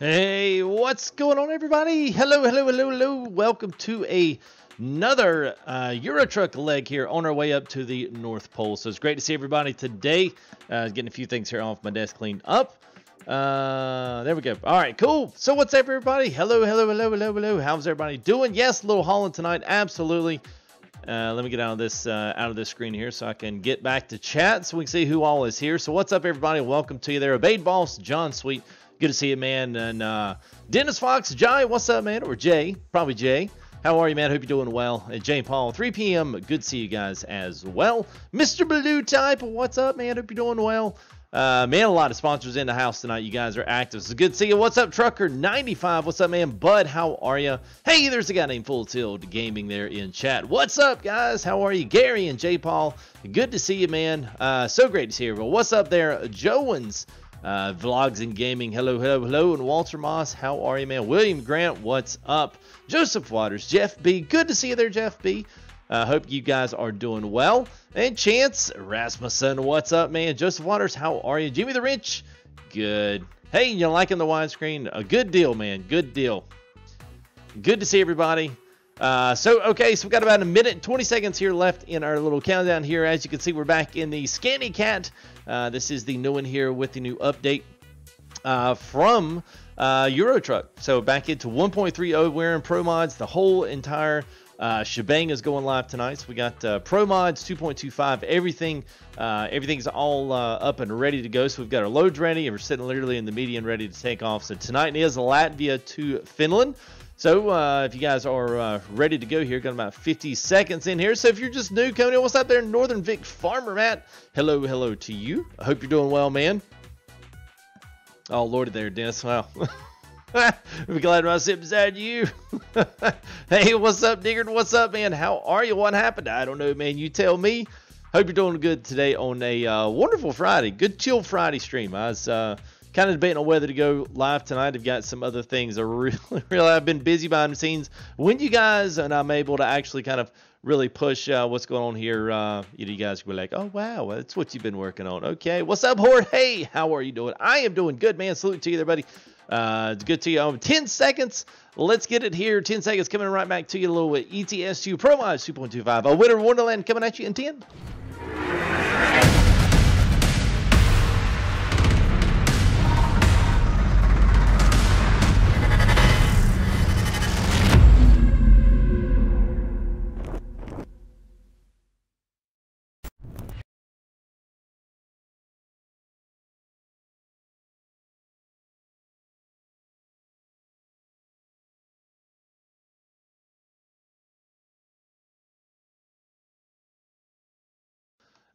Hey, what's going on, everybody? Hello. Welcome to another Euro Truck leg here on our way up to the North Pole. So it's great to see everybody today. Getting a few things here off my desk cleaned up. There we go. All right, cool. So what's up, everybody? Hello. How's everybody doing? Yes, a little hauling tonight. Absolutely. Let me get out of this screen here so I can get back to chat so we can see who all is here. So what's up, everybody? Welcome to you there. Obeyed Boss, John Sweet. Good to see you, man. And Dennis Fox, Jai, what's up, man? Or Jay, probably Jay. How are you, man? Hope you're doing well. And Jay Paul, 3 p.m. Good to see you guys as well. Mr. Blue Type, what's up, man? Hope you're doing well. Man, a lot of sponsors in the house tonight. You guys are active. So good to see you. What's up, Trucker95? What's up, man? Bud, how are you? Hey, there's a guy named Full Tilt Gaming there in chat. What's up, guys? How are you? Gary and J. Paul, good to see you, man. So great to see you. Well, what's up there? Joans, Vlogs and Gaming. Hello. And Walter Moss, how are you, man? William Grant, what's up? Joseph Waters, Jeff B. Good to see you there, Jeff B. Hope you guys are doing well. And Chance Rasmussen, what's up, man? Joseph Waters, how are you? Jimmy the Wrench, good. Hey, you liking the widescreen? A good deal, man. Good deal. Good to see everybody. So we've got about a minute and 20 seconds here left in our little countdown here. As you can see, we're back in the Scanny Cat. This is the new one here with the new update from Euro Truck. So back into 1.30, we're in Promods. The whole entire shebang is going live tonight. So we got Promods 2.25. Everything's all up and ready to go. So we've got our loads ready, and we're sitting literally in the median ready to take off. So tonight is Latvia to Finland. So if you guys are ready to go here, got about 50 seconds in here. So if you're just new coming in, what's up there, Northern Vic Farmer Matt? Hello to you. I hope you're doing well, man. Oh, Lordy there, Dennis. Wow. I'm glad I sit beside you. Hey, what's up, Diggard? What's up, man? How are you? What happened? I don't know, man. You tell me. Hope you're doing good today on a wonderful Friday. Good chill Friday stream. I was kind of debating on whether to go live tonight. I've got some other things. I've been busy behind the scenes. When you guys and I'm able to actually kind of really push what's going on here, you guys will be like, oh, wow, that's what you've been working on. Okay, what's up, Horde? Hey, how are you doing? I am doing good, man. Salute to you there, buddy. It's good to you. 10 seconds. Let's get it here. 10 seconds coming right back to you. A little bit. ETS2 Promods 2.25. A Winter Wonderland coming at you in 10.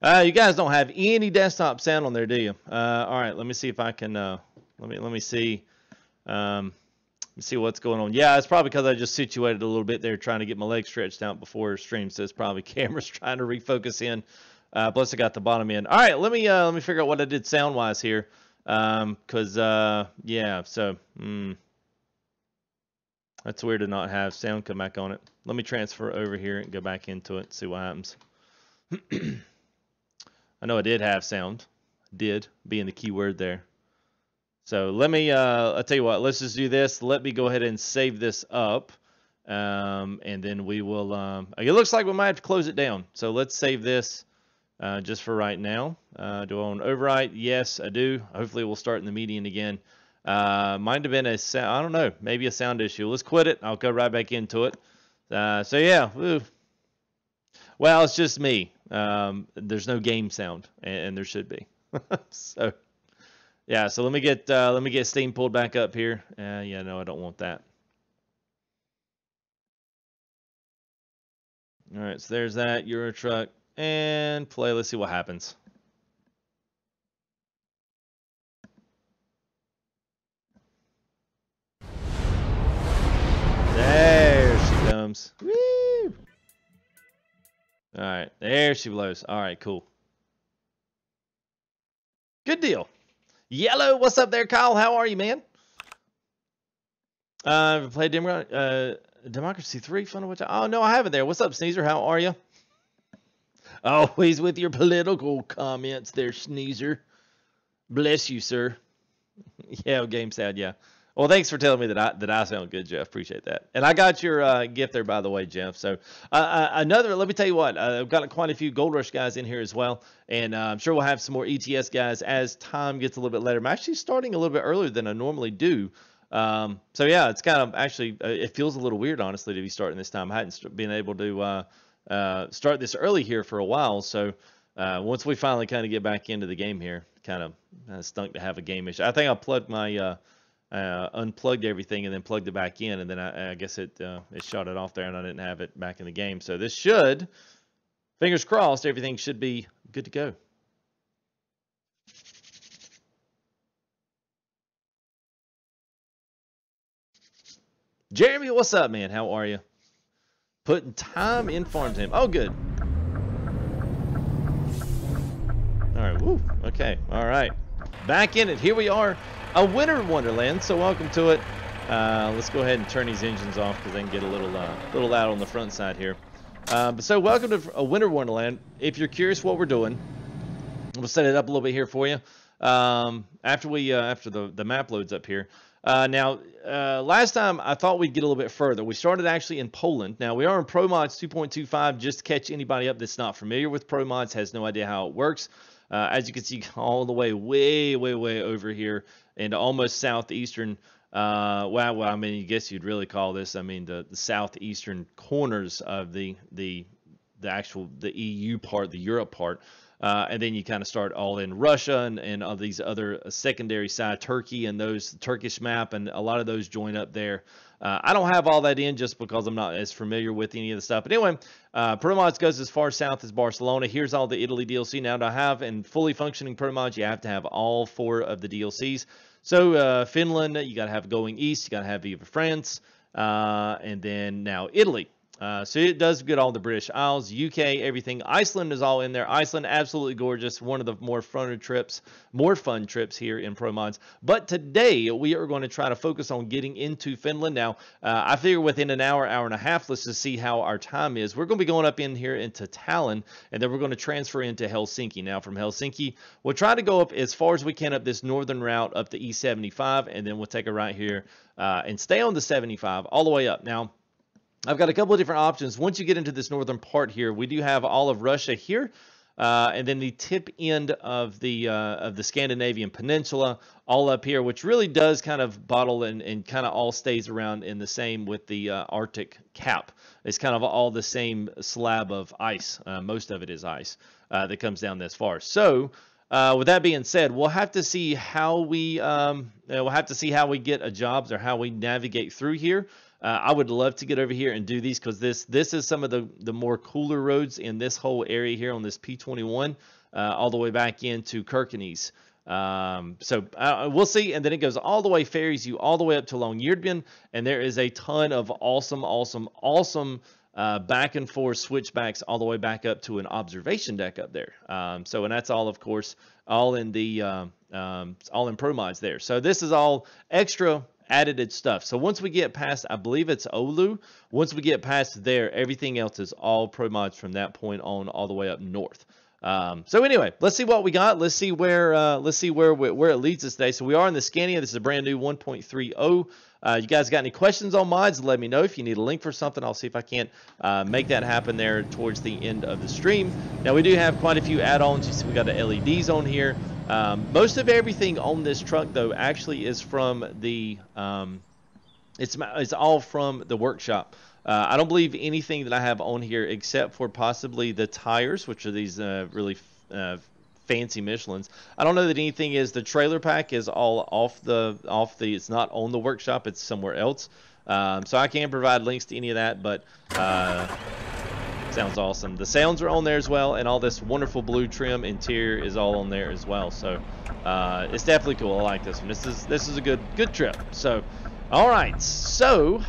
You guys don't have any desktop sound on there, do you? All right, let me see if I can. Let me see. See what's going on. Yeah, it's probably because I just situated a little bit there, trying to get my legs stretched out before stream. So it's probably camera's trying to refocus in. Plus I got the bottom in. All right, let me figure out what I did sound wise here. Yeah, so that's weird to not have sound come back on it. Let me transfer over here and go back into it. See what happens. I know I did have sound. Did being the key word there. So let me, I'll tell you what, let's just do this. Let me go ahead and save this up. And then we will, it looks like we might have to close it down. So let's save this just for right now. Do I want to overwrite? Yes, I do. Hopefully we'll start in the median again. Might have been a sound, I don't know, maybe a sound issue. Let's quit it. I'll go right back into it. So yeah, woo. Well, it's just me. There's no game sound, and there should be. So, yeah. So let me get Steam pulled back up here. Yeah, no, I don't want that. All right. So there's that Euro Truck and play. Let's see what happens. There she comes. Woo! All right, there she blows. All right, cool. Good deal. Yellow, what's up there, Kyle? How are you, man? Played Democracy 3. Fun to watch. Oh, no, I haven't there. What's up, Sneezer? How are you? Always with your political comments there, Sneezer. Bless you, sir. Yeah, game sad, yeah. Well, thanks for telling me that I sound good, Jeff. Appreciate that. And I got your gift there, by the way, Jeff. So let me tell you what, I've got quite a few Gold Rush guys in here as well. And I'm sure we'll have some more ETS guys as time gets a little bit later. I'm actually starting a little bit earlier than I normally do. So yeah, it's kind of actually, it feels a little weird, honestly, to be starting this time. I hadn't been able to start this early here for a while. So once we finally kind of get back into the game here, kind of stunk to have a game issue. I think I plugged my... unplugged everything and then plugged it back in, and then I guess it shot it off there, and I didn't have it back in the game. So this should, fingers crossed, everything should be good to go. Jeremy, what's up, man? How are you? Putting time in farm time. Oh, good. All right. Woo. Okay. All right. Back in it. Here we are. A Winter Wonderland, so welcome to it. Let's go ahead and turn these engines off because they can get a little loud on the front side here. So welcome to a Winter Wonderland. If you're curious what we're doing, we'll set it up a little bit here for you. After the map loads up here. Last time I thought we'd get a little bit further. We started actually in Poland. Now we are in Promods 2.25. Just to catch anybody up that's not familiar with Promods, has no idea how it works. As you can see, all the way way over here into almost southeastern. Well, I mean, I guess you'd really call this, I mean, the southeastern corners of the EU part, the Europe part. And then you kind of start all in Russia and all these other secondary side, Turkey and those Turkish map, and a lot of those join up there. I don't have all that in just because I'm not as familiar with any of the stuff. But anyway, Promods goes as far south as Barcelona. Here's all the Italy DLC. Now to have in fully functioning Promods, you have to have all 4 of the DLCs. So Finland, you got to have Going East, you got to have Viva France, and then now Italy. So it does get all the British Isles, UK, everything. Iceland is all in there. Iceland, absolutely gorgeous. One of the more fun trips here in Promods. But today we are going to try to focus on getting into Finland. Now, I figure within an hour and a half, let's just see how our time is. We're going to be going up in here into Tallinn, and then we're going to transfer into Helsinki. Now, from Helsinki, we'll try to go up as far as we can up this northern route up the E75, and then we'll take a right here and stay on the 75 all the way up. Now, I've got a couple of different options. Once you get into this northern part here, we do have all of Russia here, and then the tip end of the Scandinavian peninsula, all up here, which really does kind of bottle and kind of all stays around in the same with the Artic Cap. It's kind of all the same slab of ice. Most of it is ice that comes down this far. So with that being said, we'll have to see how we get a jobs or how we navigate through here. I would love to get over here and do these because this is some of the more cooler roads in this whole area here on this P21 all the way back into Kirkenes. So we'll see, and then it goes all the way, ferries you all the way up to Longyearbyen, and there is a ton of awesome back and forth switchbacks all the way back up to an observation deck up there. So and that's all, of course, all in the all in Promods there. So this is all extra added stuff. So once we get past, I believe it's Oulu, once we get past there, everything else is all Promods from that point on all the way up north. So anyway, let's see what we got. Let's see where it leads us today. So we are in the Scania. This is a brand new 1.30. You guys got any questions on mods? Let me know. If you need a link for something, I'll see if I can't make that happen there towards the end of the stream. Now we do have quite a few add-ons. You see we got the LEDs on here. Most of everything on this truck, though, actually is from the it's all from the workshop. I don't believe anything that I have on here except for possibly the tires, which are these really fancy Michelins. I don't know that anything is. The trailer pack is all off the it's not on the workshop, it's somewhere else. So I can't provide links to any of that, but sounds awesome. The sounds are on there as well, and all this wonderful blue trim interior is all on there as well. So it's definitely cool. I like this one. This is a good trip. So all right, so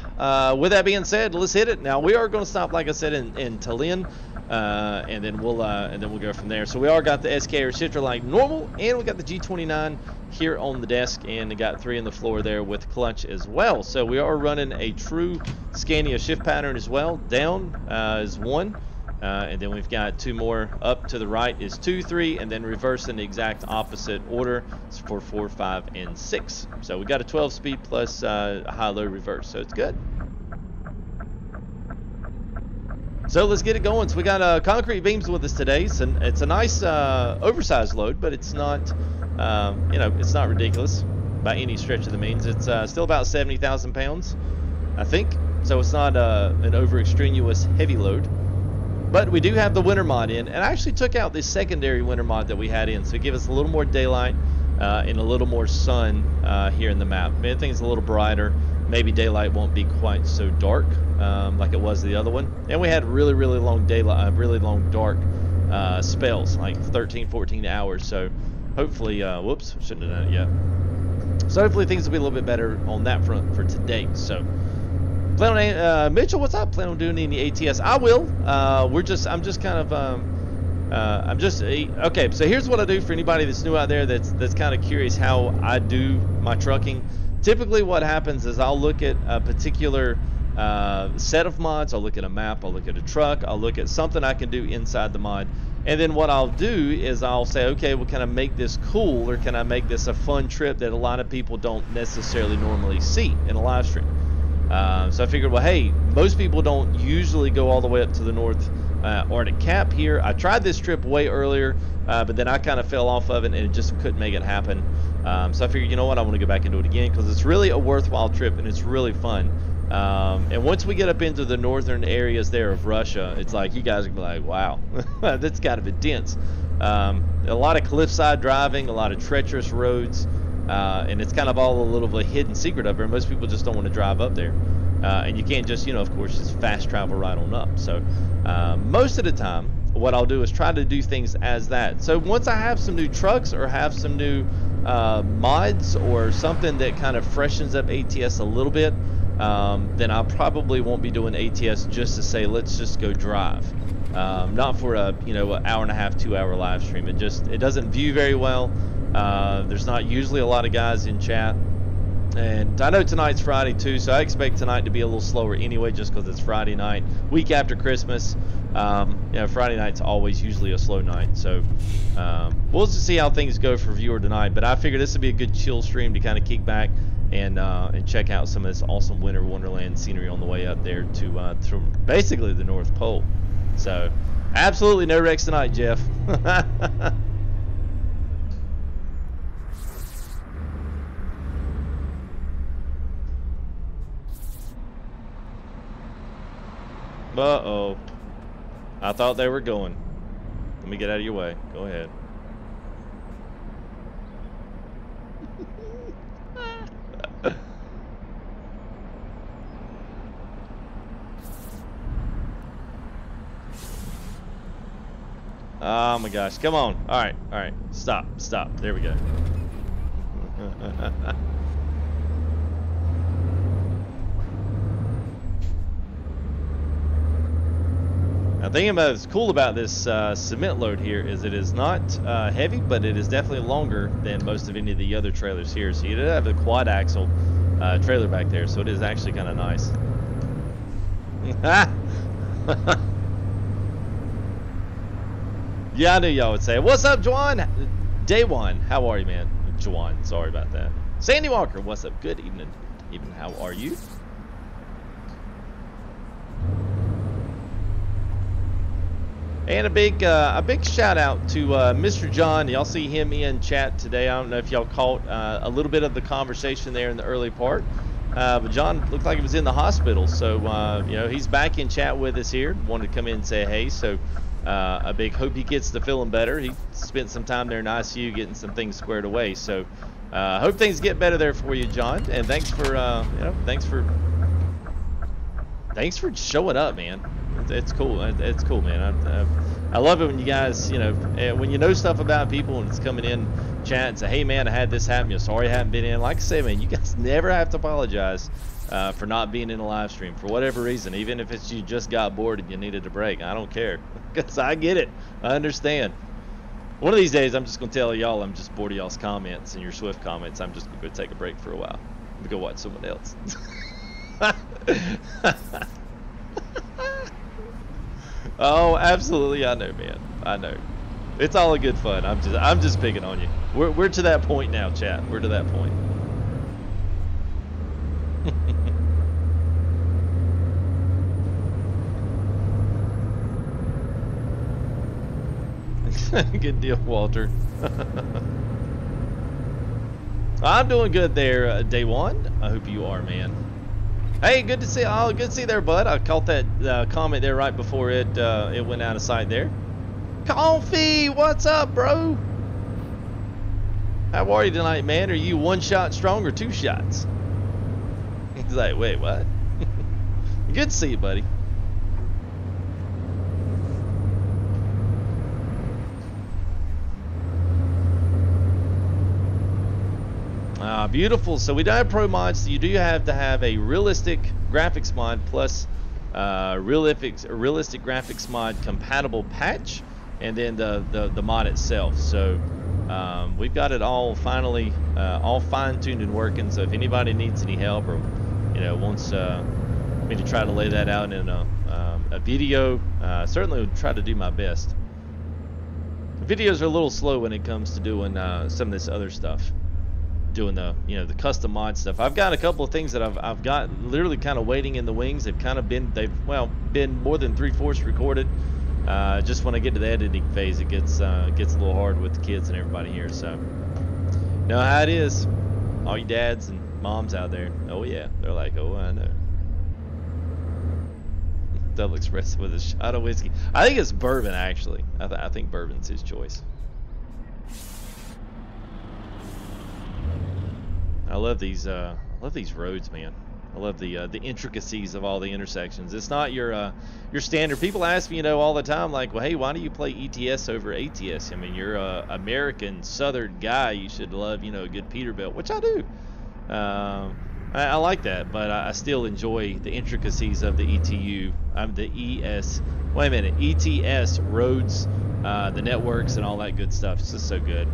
with that being said, let's hit it. Now we are going to stop, like I said, in Tallinn, and then we'll go from there. So we are got the SKRS Citra like normal, and we got the G29 here on the desk, and we got 3 on the floor there with clutch as well. So we are running a true Scania shift pattern as well. Down is 1, And then we've got 2 more. Up to the right is 2, 3, and then reverse in the exact opposite order for 4, 5, and 6. So we got a 12-speed plus a high-low reverse, so it's good. So let's get it going. So we got concrete beams with us today. So it's a nice oversized load, but it's not, you know, it's not ridiculous by any stretch of the means. It's still about 70,000 pounds, I think. So it's not an over-extraneous heavy load. But we do have the winter mod in, and I actually took out the secondary winter mod that we had in, so it gives us a little more daylight and a little more sun here in the map. Maybe things a little brighter. Maybe daylight won't be quite so dark like it was the other one. And we had really, really long daylight, really long dark spells, like 13, 14 hours. So hopefully, whoops, shouldn't have done it yet. So hopefully things will be a little bit better on that front for today. So. Plan on, Mitchell, what's up? Plan on doing any ATS? I will. I'm just kind of, okay. So here's what I do for anybody that's new out there that's kind of curious how I do my trucking. Typically, what happens is I'll look at a particular set of mods. I'll look at a map. I'll look at a truck. I'll look at something I can do inside the mod. And then what I'll do is I'll say, okay, well, can I make this cool, or can I make this a fun trip that a lot of people don't necessarily normally see in a live stream? So I figured, well, hey, most people don't usually go all the way up to the North Artic Cap here. I tried this trip way earlier, but then I kind of fell off of it, and it just couldn't make it happen. So I figured, you know what, I want to go back and do it again, because it's really a worthwhile trip, and it's really fun. And once we get up into the northern areas there of Russia, it's like, you guys are gonna be like, wow, that's kind of intense. A lot of cliffside driving, a lot of treacherous roads. And it's kind of all a little bit of a hidden secret up there. Most people just don't want to drive up there. And you can't just, you know, of course, just fast travel right on up. So most of the time, what I'll do is try to do things as that. So once I have some new trucks or have some new mods or something that kind of freshens up ATS a little bit, then I probably won't be doing ATS just to say, let's just go drive. Not for a, you know, an hour and a half, 2 hour live stream. It doesn't view very well. There's not usually a lot of guys in chat, and I know tonight's Friday too, so I expect tonight to be a little slower anyway, just because it's Friday night, week after Christmas. You know, Friday night's always usually a slow night, so we'll just see how things go for viewer tonight. But I figured this would be a good chill stream to kind of kick back and check out some of this awesome Winter Wonderland scenery on the way up there to basically the North Pole. So absolutely no wrecks tonight, Jeff. Uh-oh. I thought they were going. Let me get out of your way. Go ahead. Oh my gosh. Come on. Alright. Alright. Stop. Stop. There we go. Now, the thing that's cool about this cement load here is it is not heavy, but it is definitely longer than most of any of the other trailers here. So you do have a quad axle trailer back there, so it is actually kind of nice. Yeah, I knew y'all would say, what's up, Juan? Day one, how are you, man? Juan, sorry about that. Sandy Walker, what's up? Good evening. Even how are you? And a big shout out to Mr. John. Y'all see him in chat today. I don't know if y'all caught a little bit of the conversation there in the early part. But John looked like he was in the hospital. So, you know, he's back in chat with us here. Wanted to come in and say hey. So, a big hope he gets to feeling better. He spent some time there in ICU getting some things squared away. So, hope things get better there for you, John. And thanks for, you know, thanks for showing up, man. It's cool. It's cool, man. I love it when you guys, you know, when you know stuff about people and it's coming in chat and say, hey, man, I had this happen. You're sorry I haven't been in. Like I say, man, you guys never have to apologize for not being in a live stream for whatever reason, even if it's you just got bored and you needed a break. I don't care, because I get it. I understand. One of these days, I'm just going to tell y'all I'm just bored of y'all's comments and your Swift comments. I'm just going to go take a break for a while. I'm going to go watch someone else. Oh, absolutely, I know, man. I know. It's all a good fun. I'm just picking on you. We're to that point now, chat. We're to that point. Good deal, Walter. I'm doing good there, Day One. I hope you are, man. Hey, good to see. Oh, good to see you there, bud. I caught that comment there right before it went out of sight there. Coffee, what's up, bro? How are you tonight, man? Are you one shot strong or two shots? He's like, wait, what? Good to see you, buddy. Beautiful. So we don't have pro mods. So you do have to have a realistic graphics mod plus realistic graphics mod compatible patch, and then the mod itself. So we've got it all finally all fine-tuned and working. So if anybody needs any help or wants me to try to lay that out in a video, certainly would try to do my best. The videos are a little slow when it comes to doing some of this other stuff. Doing the the custom mod stuff. I've got a couple of things that I've got literally kind of waiting in the wings. They've been more than 3/4 recorded. Just when I get to the editing phase, it gets a little hard with the kids and everybody here. So know how it is. All you dads and moms out there. Oh yeah, they're like, oh, I know. Double espresso with a shot of whiskey. I think it's bourbon actually. I think bourbon's his choice. I love these roads, man. I love the intricacies of all the intersections. It's not your standard. People ask me, all the time, like, well, hey, why do you play ETS over ATS? I mean, you're a American Southern guy. You should love, a good Peterbilt, which I do. I like that, but I still enjoy the intricacies of the ETU. ETS roads, the networks, and all that good stuff. It's just so good.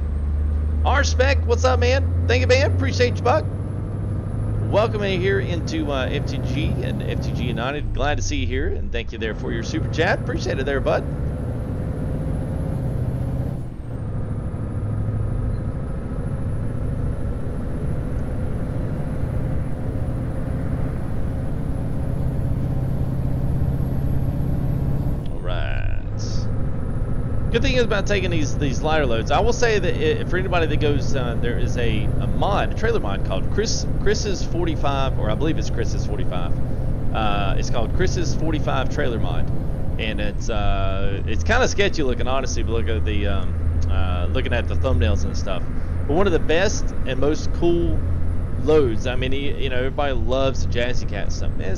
R-Spec, what's up, man? Thank you, man. Appreciate you, Buck. Welcome in here into FTG and FTG United. Glad to see you here, and thank you there for your super chat. Appreciate it there, bud. Good thing is about taking these lighter loads. I will say that for anybody that goes, there is a trailer mod called Chris's 45, or I believe it's Chris's 45. It's called Chris's 45 trailer mod, and it's kind of sketchy looking, honestly. But look at the looking at the thumbnails and stuff. But one of the best and most cool loads. I mean, everybody loves the Jazzy Cat stuff. Man,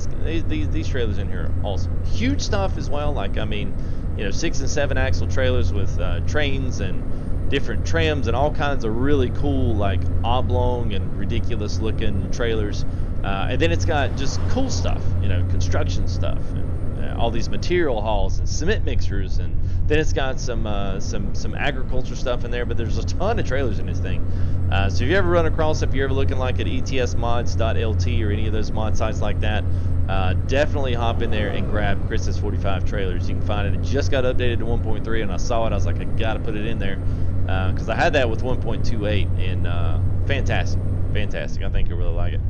these trailers in here are awesome. Huge stuff as well. Like, I mean, 6 and 7 axle trailers with trains and different trims and all kinds of really cool, like oblong and ridiculous looking trailers. And then it's got just cool stuff, construction stuff, and all these material hauls and cement mixers, and then it's got some agriculture stuff in there. But there's a ton of trailers in this thing. So if you ever run across, if you're ever looking like at etsmods.lt or any of those mod sites like that, definitely hop in there and grab Chris's 45 trailers. You can find it. It just got updated to 1.3, and I saw it. I was like, I gotta put it in there because I had that with 1.28, and fantastic. I think you'll really like it.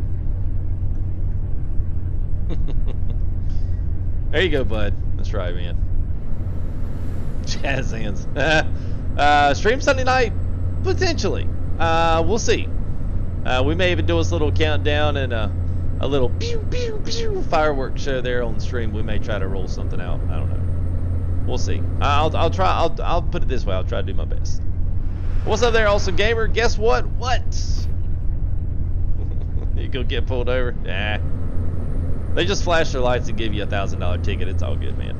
There you go, bud. That's right, man. Jazz hands. Stream Sunday night, potentially. We'll see. We may even do us a little countdown and a little pew pew pew fireworks show there on the stream. We may try to roll something out. I don't know. We'll see. I'll try. I'll put it this way. I'll try to do my best. What's up there, Awesome Gamer? Guess what? You go get pulled over? Nah. They just flash their lights and give you $1,000 ticket. It's all good, man.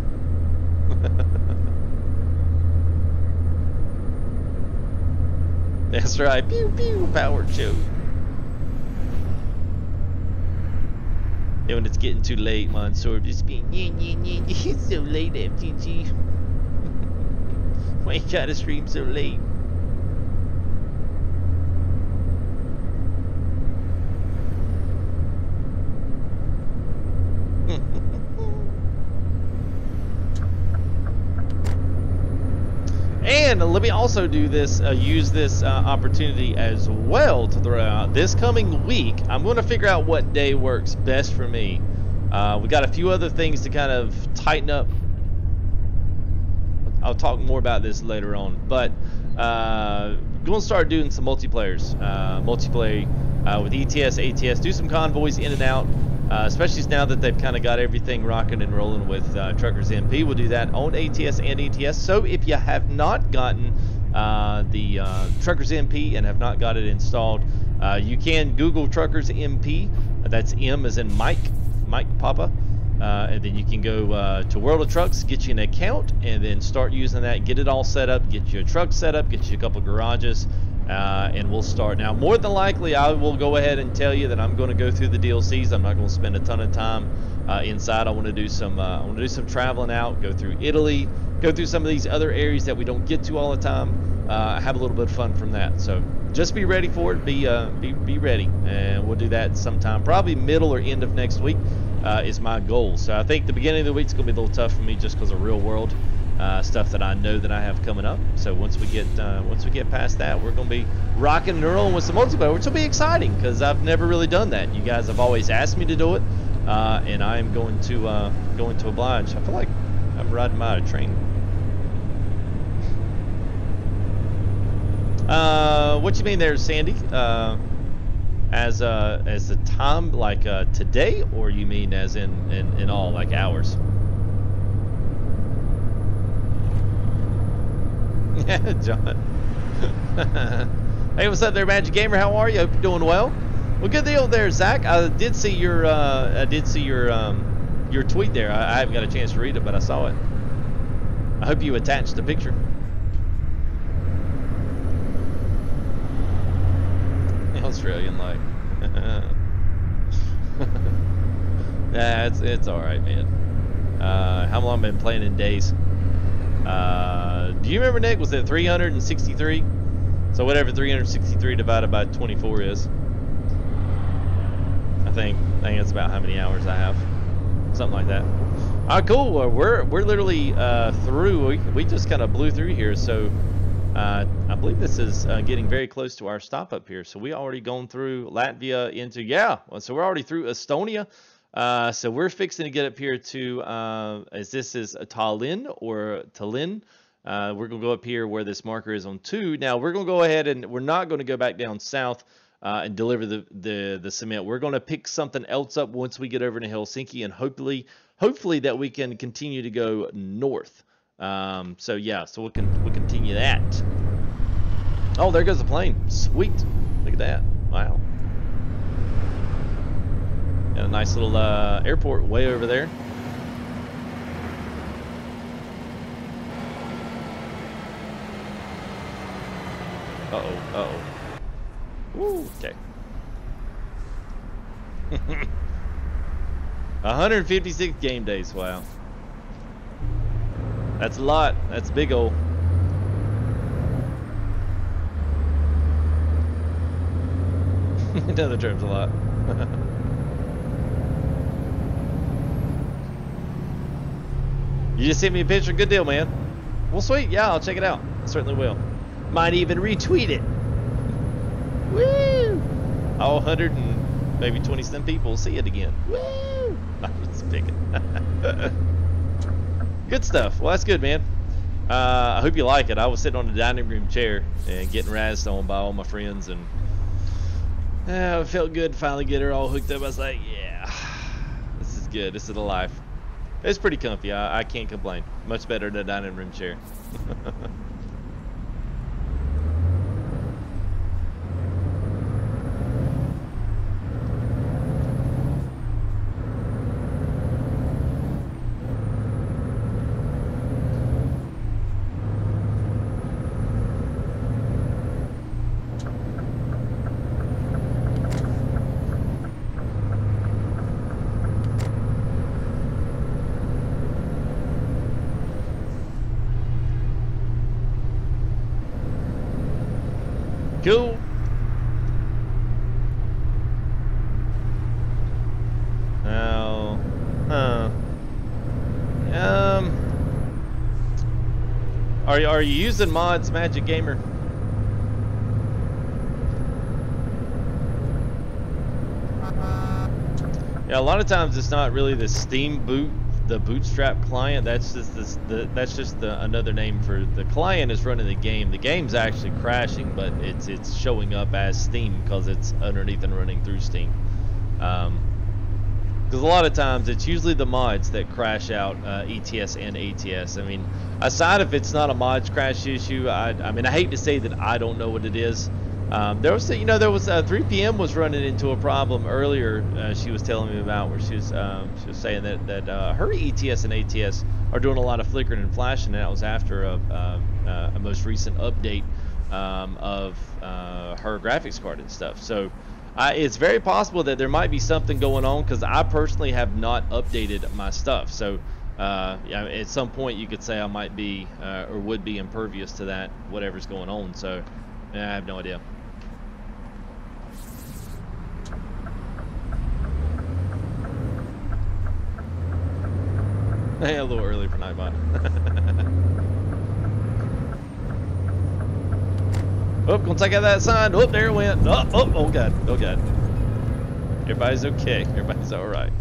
That's right. Pew pew power show. And when it's getting too late, Mansoor just being it's so late, FTG. Why you gotta stream so late? And let me also do this, use this opportunity as well to throw out this coming week. I'm going to figure out what day works best for me. We got a few other things to kind of tighten up. I'll talk more about this later on, but going to start doing some multiplayers, multiplayer with ETS, ATS, do some convoys in and out, especially now that they've kind of got everything rocking and rolling with Truckers MP. We'll do that on ATS and ETS. So if you have not gotten the Truckers MP and have not got it installed, you can Google Truckers MP. That's M as in Mike Papa. And then you can go to World of Trucks, get you an account, and then start using that, get it all set up, get you a truck set up, get you a couple garages, and we'll start. Now, more than likely, I will go ahead and tell you that I'm going to go through the DLCs. I'm not going to spend a ton of time inside. I want to do some traveling out, go through Italy, go through some of these other areas that we don't get to all the time. Have a little bit of fun from that. So just be ready for it. Be ready, and we'll do that sometime, probably middle or end of next week. Is my goal. So I think the beginning of the week's gonna be a little tough for me just because of real world stuff that I know that I have coming up. So once we get past that, we're gonna be rocking and rolling with some multiplayer, which will be exciting because I've never really done that. You guys have always asked me to do it, and I am going to oblige. I feel like I'm riding by a train. What you mean there, Sandy? As the time, like today, or you mean as in all, like hours? Yeah, John. Hey, what's up there, Magic Gamer? How are you? Hope you're doing well. Well, good deal there, Zach. I did see your tweet there. I haven't got a chance to read it, but I saw it. I hope you attached the picture. Australian like. Yeah, it's all right, man. How long have I been playing in days? Do you remember, Nick? Was it 363? So whatever 363 divided by 24 is. I think that's about how many hours I have. Something like that. All right, cool. We're literally through. We just kind of blew through here. So I believe this is getting very close to our stop up here. So we already gone through Latvia into, so we're already through Estonia. So we're fixing to get up here to, this is Tallinn or Tallinn. We're going to go up here where this marker is on 2. Now we're going to go ahead and we're not going to go back down south and deliver the cement. We're going to pick something else up once we get over to Helsinki, and hopefully that we can continue to go north. So yeah, so we'll continue that. Oh, there goes the plane. Sweet. Look at that. Wow. Got a nice little airport way over there. Uh-oh. Woo, okay. 156 game days, wow. That's a lot. That's big ol'. Another term's a lot. You just sent me a picture. Good deal, man. Well, sweet. Yeah, I'll check it out. I certainly will. Might even retweet it. Woo! All 100 and maybe 20-some people will see it again. Woo! I'm just picking. Good stuff. Well, that's good, man. I hope you like it. I was sitting on the dining room chair and getting razzed on by all my friends, and it felt good to finally get her all hooked up. I was like, yeah, this is good. This is the life. It's pretty comfy. I can't complain. Much better than a dining room chair. Are you using mods, Magic Gamer? Yeah, a lot of times it's not really the Steam boot, the Bootstrap client. That's just another name for the client is running the game. The game's actually crashing, but it's showing up as Steam because it's underneath and running through Steam. Because a lot of times it's usually the mods that crash out ETS and ATS. I mean, aside if it's not a mods crash issue, I mean, I hate to say that I don't know what it is. There was 3PM was running into a problem earlier. She was telling me about where she was saying that her ETS and ATS are doing a lot of flickering and flashing, and that was after a most recent update of her graphics card and stuff. So it's very possible that there might be something going on because I personally have not updated my stuff. So yeah, at some point you could say I might be or would be impervious to that, whatever's going on. So yeah, I have no idea. Hey, a little early for Nightbot. Oh, gonna take out that sign. Oh, there it went. Oh God. Oh God. Everybody's okay. Everybody's all right.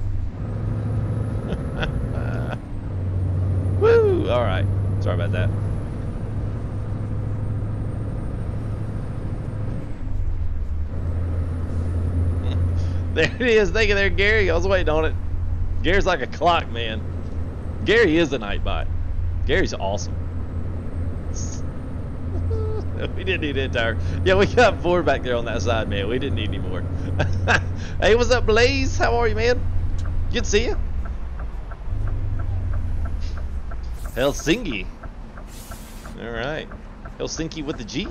Woo! All right. Sorry about that. There it is. Thank you there, Gary. I was waiting on it. Gary's like a clock, man. Gary is a Nightbot. Gary's awesome. We didn't need an entire. Yeah, we got 4 back there on that side, man. We didn't need any more. Hey, what's up, Blaze? How are you, man? Good to see you. Helsinki. All right. Helsinki with the G.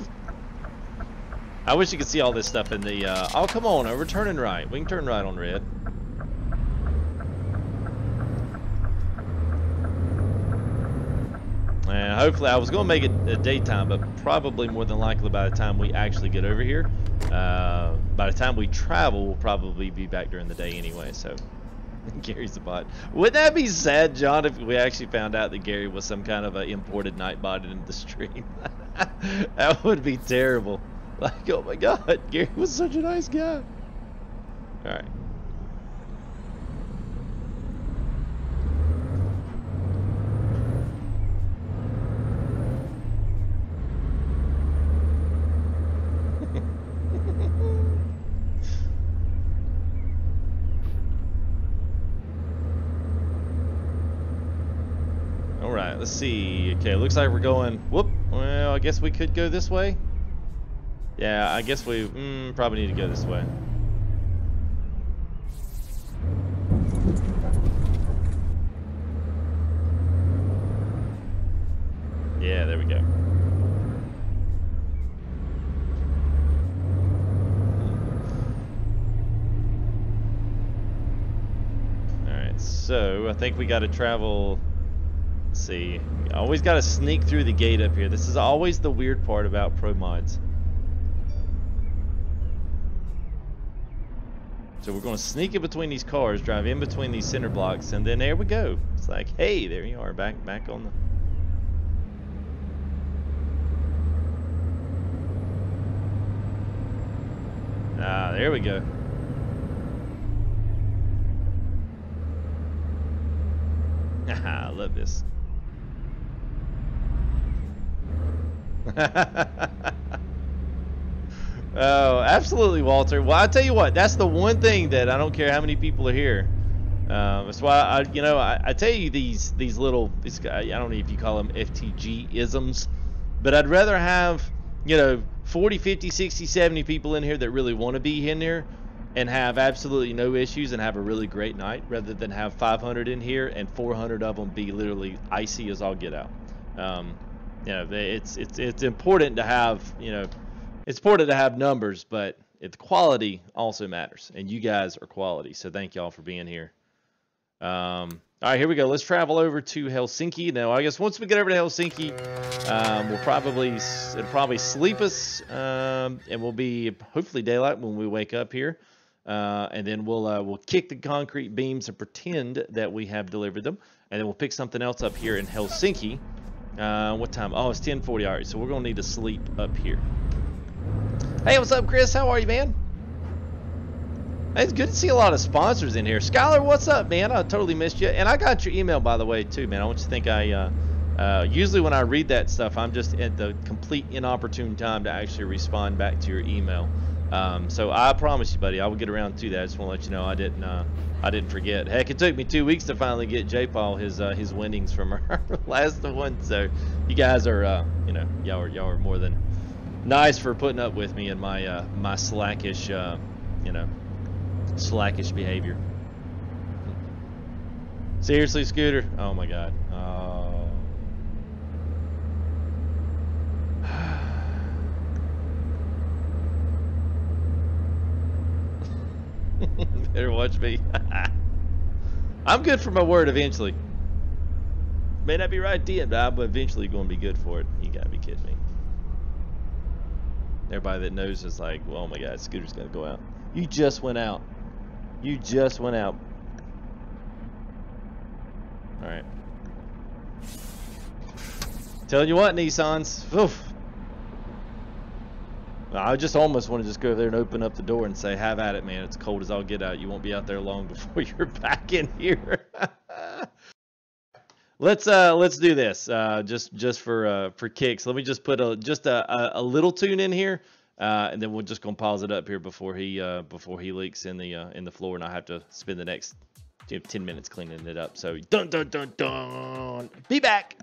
I wish you could see all this stuff in the. Oh, come on. We're turning right. We can turn right on red. And hopefully, I was going to make it a daytime, but probably more than likely by the time we actually get over here, by the time we travel, we'll probably be back during the day anyway. So, Gary's a bot. Wouldn't that be sad, John, if we actually found out that Gary was some kind of an imported Nightbot into the stream? That would be terrible. Like, oh my God, Gary was such a nice guy. All right. Alright, let's see. Okay, looks like we're going. Whoop. Well, I guess we could go this way. Yeah, I guess we probably need to go this way. Yeah, there we go. Alright, so I think we got to travel. Let's see. Always got to sneak through the gate up here. This is always the weird part about Promods. So we're going to sneak in between these cars, drive in between these center blocks, and then there we go. It's like, hey, there you are, back on the. Ah, there we go. I love this. Oh, absolutely, Walter. Well, I tell you what, that's the one thing that I don't care how many people are here. That's why I tell you these little, I don't know if you call them FTG isms, but I'd rather have 40, 50, 60, 70 people in here that really want to be in here and have absolutely no issues and have a really great night, rather than have 500 in here and 400 of them be literally icy as all get out. It's important to have it's important to have numbers, but the quality also matters, and you guys are quality. So thank y'all for being here. All right, here we go. Let's travel over to Helsinki. Now, I guess once we get over to Helsinki, it'll probably sleep us, and we'll be hopefully daylight when we wake up here, and then we'll kick the concrete beams and pretend that we have delivered them, and then we'll pick something else up here in Helsinki. What time? Oh, it's 10:40. All right, so we're gonna need to sleep up here. Hey, what's up, Chris? How are you, man? Hey, it's good to see a lot of sponsors in here. Skylar, what's up, man? I totally missed you. And I got your email, by the way, too, man. I want you to think usually when I read that stuff, I'm just at the complete inopportune time to actually respond back to your email. So I promise you, buddy, I will get around to that. I just want to let you know I didn't forget. Heck, it took me 2 weeks to finally get J-Paul his winnings from our last one. So you guys are, y'all are more than nice for putting up with me and my my slackish, slackish behavior. Seriously, Scooter? Oh my God. Oh. Better watch me. I'm good for my word eventually. May not be right at the end, but I'm eventually going to be good for it. You gotta be kidding me. Everybody that knows is like, well, oh my God, Scooter's gonna go out. You just went out. You just went out. All right. Telling you what, Nissans. Oof. I just almost want to just go there and open up the door and say, have at it, man. It's cold as I'll get out. You won't be out there long before you're back in here. Let's do this just for kicks. Let me just put a little tune in here, and then we're just gonna pause it up here before he leaks in the floor, and I have to spend the next 10 minutes cleaning it up. So dun dun dun dun. Be back.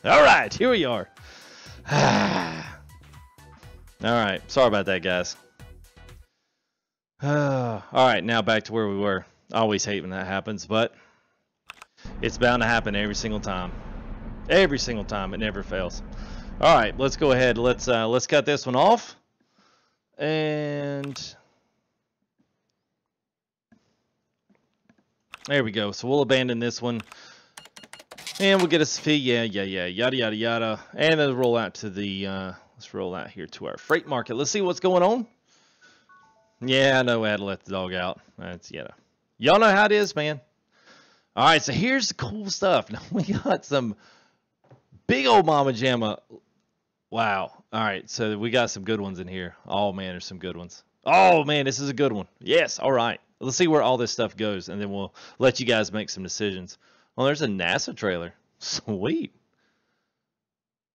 All right, here we are. All right, sorry about that, guys. All right, now back to where we were. I always hate when that happens, but it's bound to happen every single time. Every single time, it never fails. All right, let's go ahead. Let's cut this one off, and there we go. So we'll abandon this one. And we'll get us fee, yada yada yada, and then roll out to the let's roll out here to our freight market. Let's see what's going on. Yeah, I know I had to let the dog out. That's y'all know how it is, man. All right, so here's the cool stuff. Now we got some big old mama jamma. Wow. All right, so we got some good ones in here. Oh man, there's some good ones. Oh man, this is a good one. Yes. All right, let's see where all this stuff goes, and then we'll let you guys make some decisions. Oh, there's a NASA trailer. Sweet.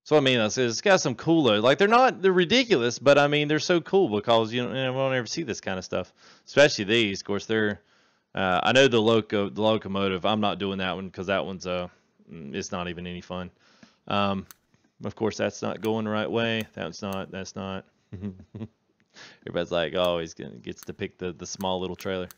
So I mean, it's got some cool, like they're ridiculous, but I mean they're so cool because we don't ever see this kind of stuff, especially these. Of course, they're. I know the locomotive. I'm not doing that one because that one's it's not even any fun. Of course, that's not going the right way. That's not. Everybody's like, oh, gets to pick the small little trailer.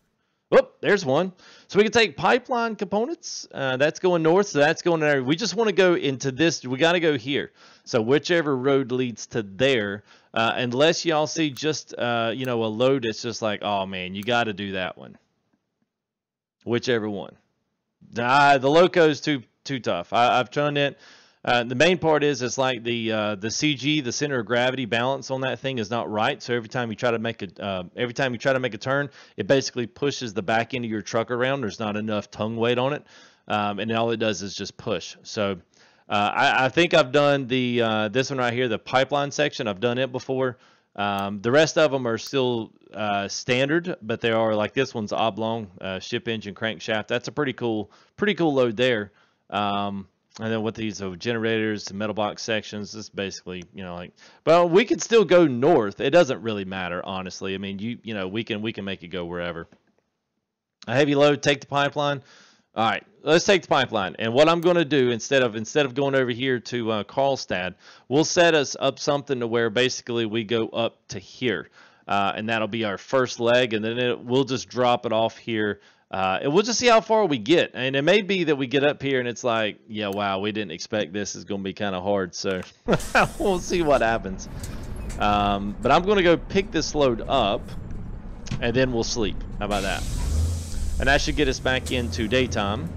Whoop, there's one. So we can take pipeline components. That's going north, so that's going there. We just want to go into this. We got to go here. So whichever road leads to there, unless y'all see just, a load that's just like, oh, man, you got to do that one. Whichever one. The loco's too tough. I've done it. The main part is it's like the CG, the center of gravity balance on that thing is not right. So every time you try to make a turn, it basically pushes the back end of your truck around. There's not enough tongue weight on it, and then all it does is just push. So I think I've done the this one right here, the pipeline section. I've done it before. The rest of them are still standard, but they are like this one's oblong ship engine crankshaft. That's a pretty cool load there. And then with these generators, the metal box sections, this basically, you know, like, but we could still go north. It doesn't really matter, honestly. I mean, you know, we can make it go wherever. A heavy load, take the pipeline. All right, let's take the pipeline. And what I'm going to do instead of going over here to Karlstad, we'll set us up something to where basically we go up to here, and that'll be our first leg, and then we'll just drop it off here. And we'll just see how far we get. And it may be that we get up here and it's like, yeah, wow, we didn't expect this is going to be kind of hard. So we'll see what happens. But I'm going to go pick this load up and then we'll sleep. How about that? And that should get us back into daytime.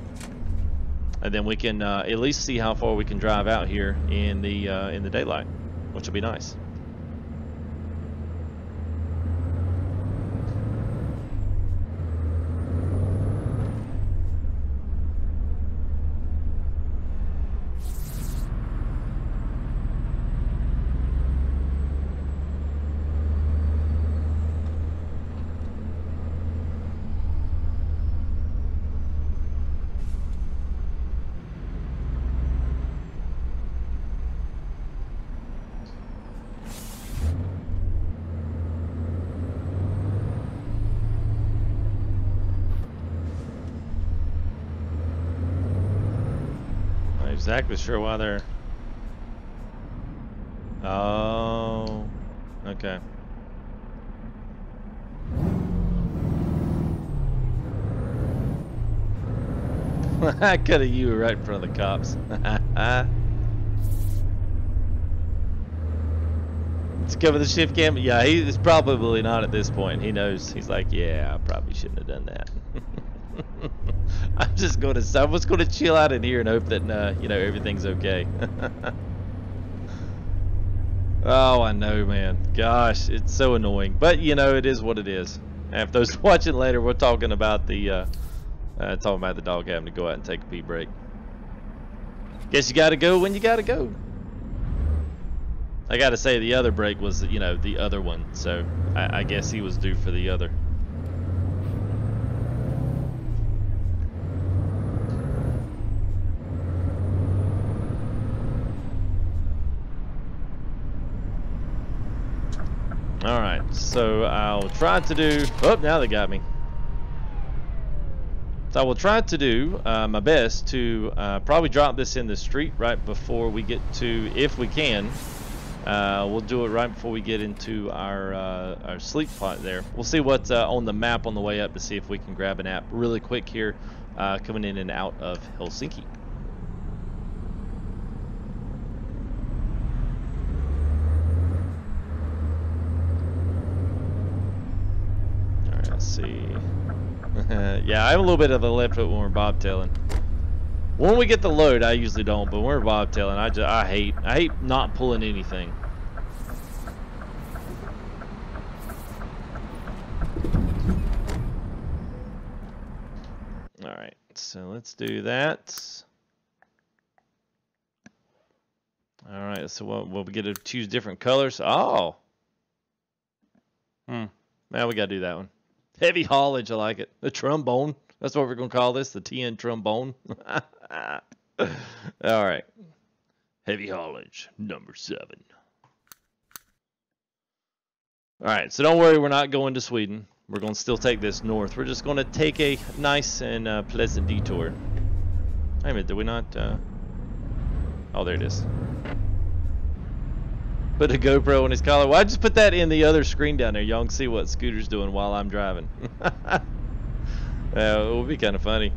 And then we can at least see how far we can drive out here in the daylight, which will be nice. Exactly sure why they're. Oh, okay. I could have you right in front of the cops. Let's cover the shift cam. Yeah, he's probably not at this point. He knows. He's like, yeah, I probably shouldn't have done that. I'm just going to chill out in here and hope that you know, everything's okay. Oh, I know, man. Gosh, it's so annoying, but you know, it is what it is. And if those watching later, we're talking about the dog having to go out and take a pee break. Guess you got to go when you got to go. I got to say the other break was, you know, the other one, so I guess he was due for the other. Alright, so I'll try to do... Oh, now they got me. So I will try to do my best to probably drop this in the street right before we get to... If we can. We'll do it right before we get into our sleep spot there. We'll see what's on the map on the way up to see if we can grab an app really quick here coming in and out of Helsinki. Let's see. Yeah, I have a little bit of the left foot when we're bobtailing. When we get the load, I usually don't, but when we're bobtailing, I hate not pulling anything. All right, so let's do that. All right, so we'll get to choose different colors. Oh. Now we gotta do that one. Heavy haulage, I like it. The trombone. That's what we're going to call this, the TN trombone. All right. Heavy haulage, number 7. All right, so don't worry, we're not going to Sweden. We're going to still take this north. We're just going to take a nice and pleasant detour. Wait a minute, did we not... Oh, there it is. Put a GoPro on his collar. Well, I just put that in the other screen down there. Y'all can see what Scooter's doing while I'm driving. It will be kind of funny.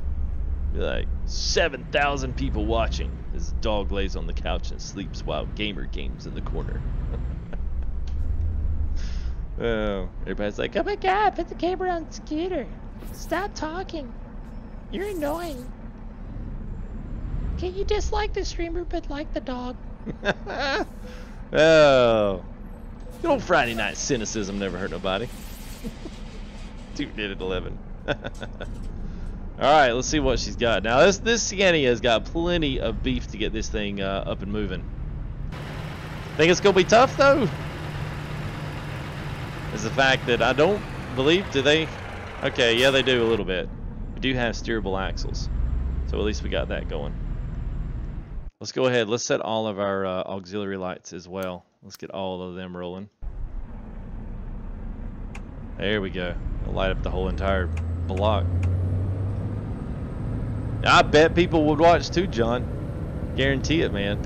Be like, 7,000 people watching. His dog lays on the couch and sleeps while gamer games in the corner. Oh, everybody's like, oh my god, put the camera on Scooter. Stop talking. You're annoying. Can you dislike the streamer but like the dog? Oh. Good old Friday night cynicism never hurt nobody. 2 did at 11. Alright, let's see what she's got. Now, this Scania has got plenty of beef to get this thing up and moving. Think it's going to be tough, though? Is the fact that I don't believe, do they? Okay, yeah, they do a little bit. We do have steerable axles. So at least we got that going. Let's go ahead. Let's set all of our auxiliary lights as well. Let's get all of them rolling. There we go. It'll light up the whole entire block. I bet people would watch too, John. Guarantee it, man.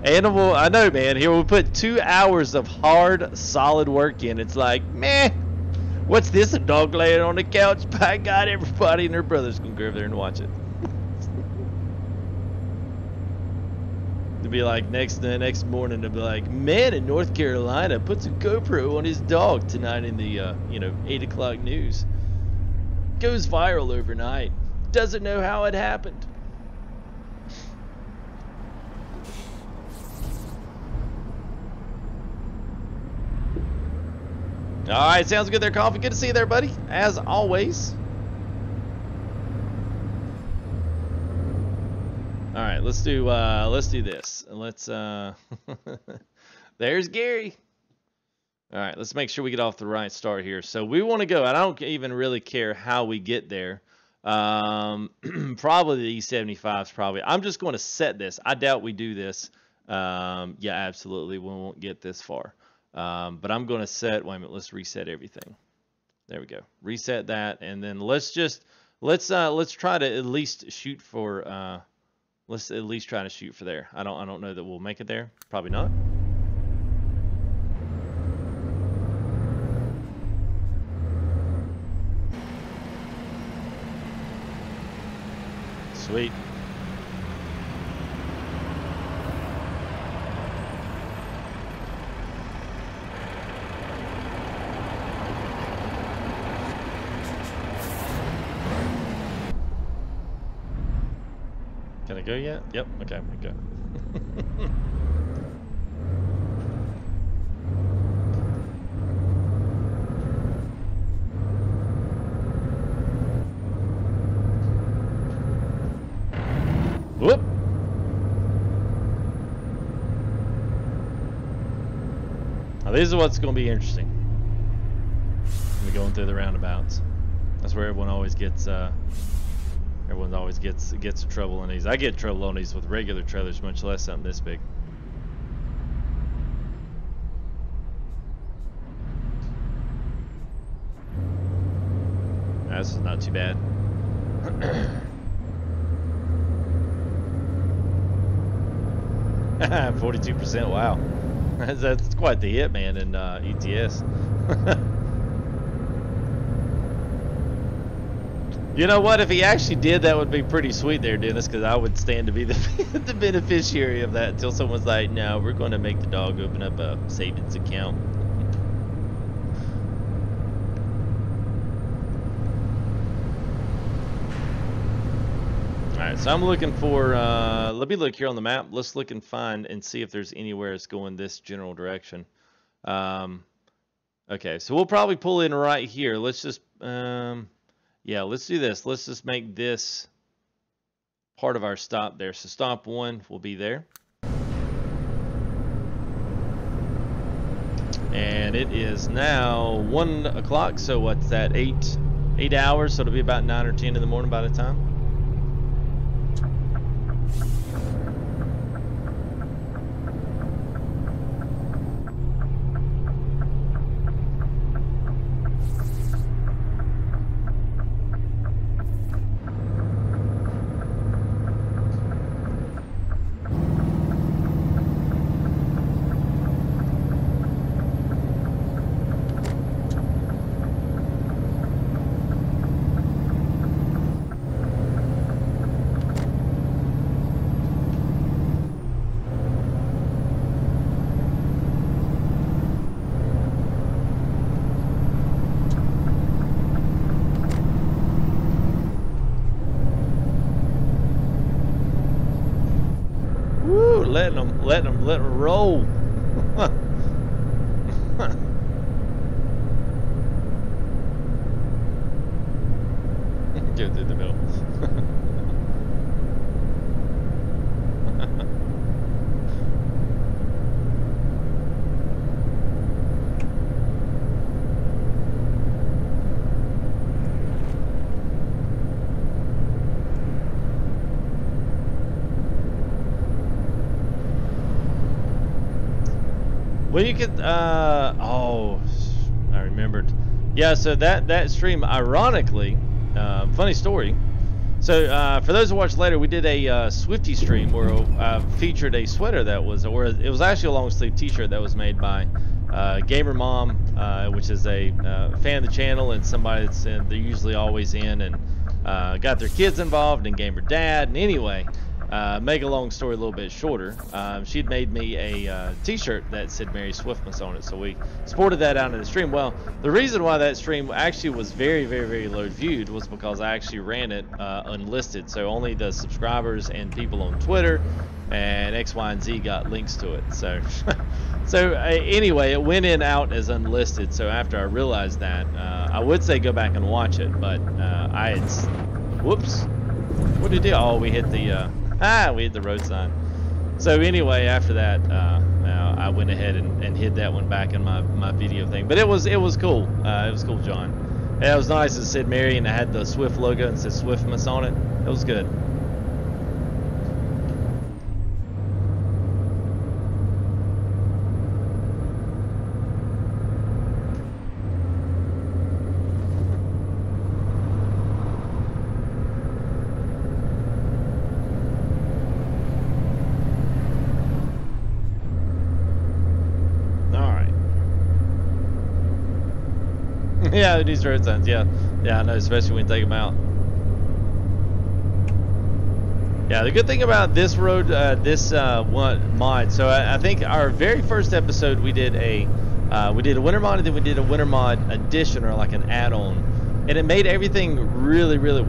Animal, I know, man. Here we put 2 hours of hard, solid work in. It's like, meh. What's this? A dog laying on the couch? By God, everybody and their brothers can go over there and watch it. To be like the next morning, to be like, man in North Carolina puts a GoPro on his dog tonight in the 8 o'clock news. Goes viral overnight. Doesn't know how it happened. All right, sounds good there, Coffee. Good to see you there, buddy. As always. All right, let's do this. Let's there's Gary. All right, let's make sure we get off the right start here. So we want to go. I don't even really care how we get there. Probably the E75 is probably. I'm just going to set this. I doubt we do this. Yeah, absolutely. We won't get this far. But I'm going to set. Wait a minute. Let's reset everything. There we go. Reset that, and then let's try to at least shoot for. Let's at least try to shoot for there. I don't know that we'll make it there. Probably not. Sweet. Can I go yet? Yep. Okay, we go. Whoop. Now this is what's going to be interesting. We're going through the roundabouts. That's where everyone always gets. Everyone always gets trouble on these. I get trouble on these with regular trailers, much less something this big. This is not too bad. 42%. Wow, that's quite the hit, man, in ETS. You know what? If he actually did, that would be pretty sweet there, Dennis, because I would stand to be the beneficiary of that until someone's like, no, we're going to make the dog open up a savings account. Alright, so I'm looking for, let me look here on the map. Let's look and find and see if there's anywhere it's going this general direction. Okay, so we'll probably pull in right here. Let's just, yeah, let's do this. Let's just make this part of our stop there. So stop 1 will be there. And it is now 1 o'clock. So what's that? 8 hours. So it'll be about 9 or 10 in the morning by the time. letting them roll. Go through the middle. Well, you could, oh, I remembered. Yeah, so that stream, ironically, funny story. So, for those who watch later, we did a Swifty stream where I featured a sweater that was, or it was actually a long sleeve t-shirt that was made by Gamer Mom, which is a fan of the channel and somebody that's they're usually always in and got their kids involved, and Gamer Dad. And anyway, make a long story a little bit shorter, she'd made me a t-shirt that said Merry Swiftmas on it, so we sported that out in the stream. Well, the reason why that stream actually was very, very, very low viewed was because I actually ran it unlisted, so only the subscribers and people on Twitter and X, Y, and Z got links to it. So anyway, it went in out as unlisted. So after I realized that, I would say go back and watch it, but I had, whoops, what did we do? Oh, we hit the we hit the road sign. So anyway, after that, I went ahead and hid that one back in my video thing. But it was cool. It was cool, John. And it was nice. It said Mary, and I had the Swift logo and said Swiftmas on it. It was good. Yeah, these road signs. Yeah, I know, especially when you take them out. Yeah, the good thing about this road, this one mod. So I think our very first episode we did a winter mod, and then we did a winter mod addition, or like an add-on, and it made everything really, really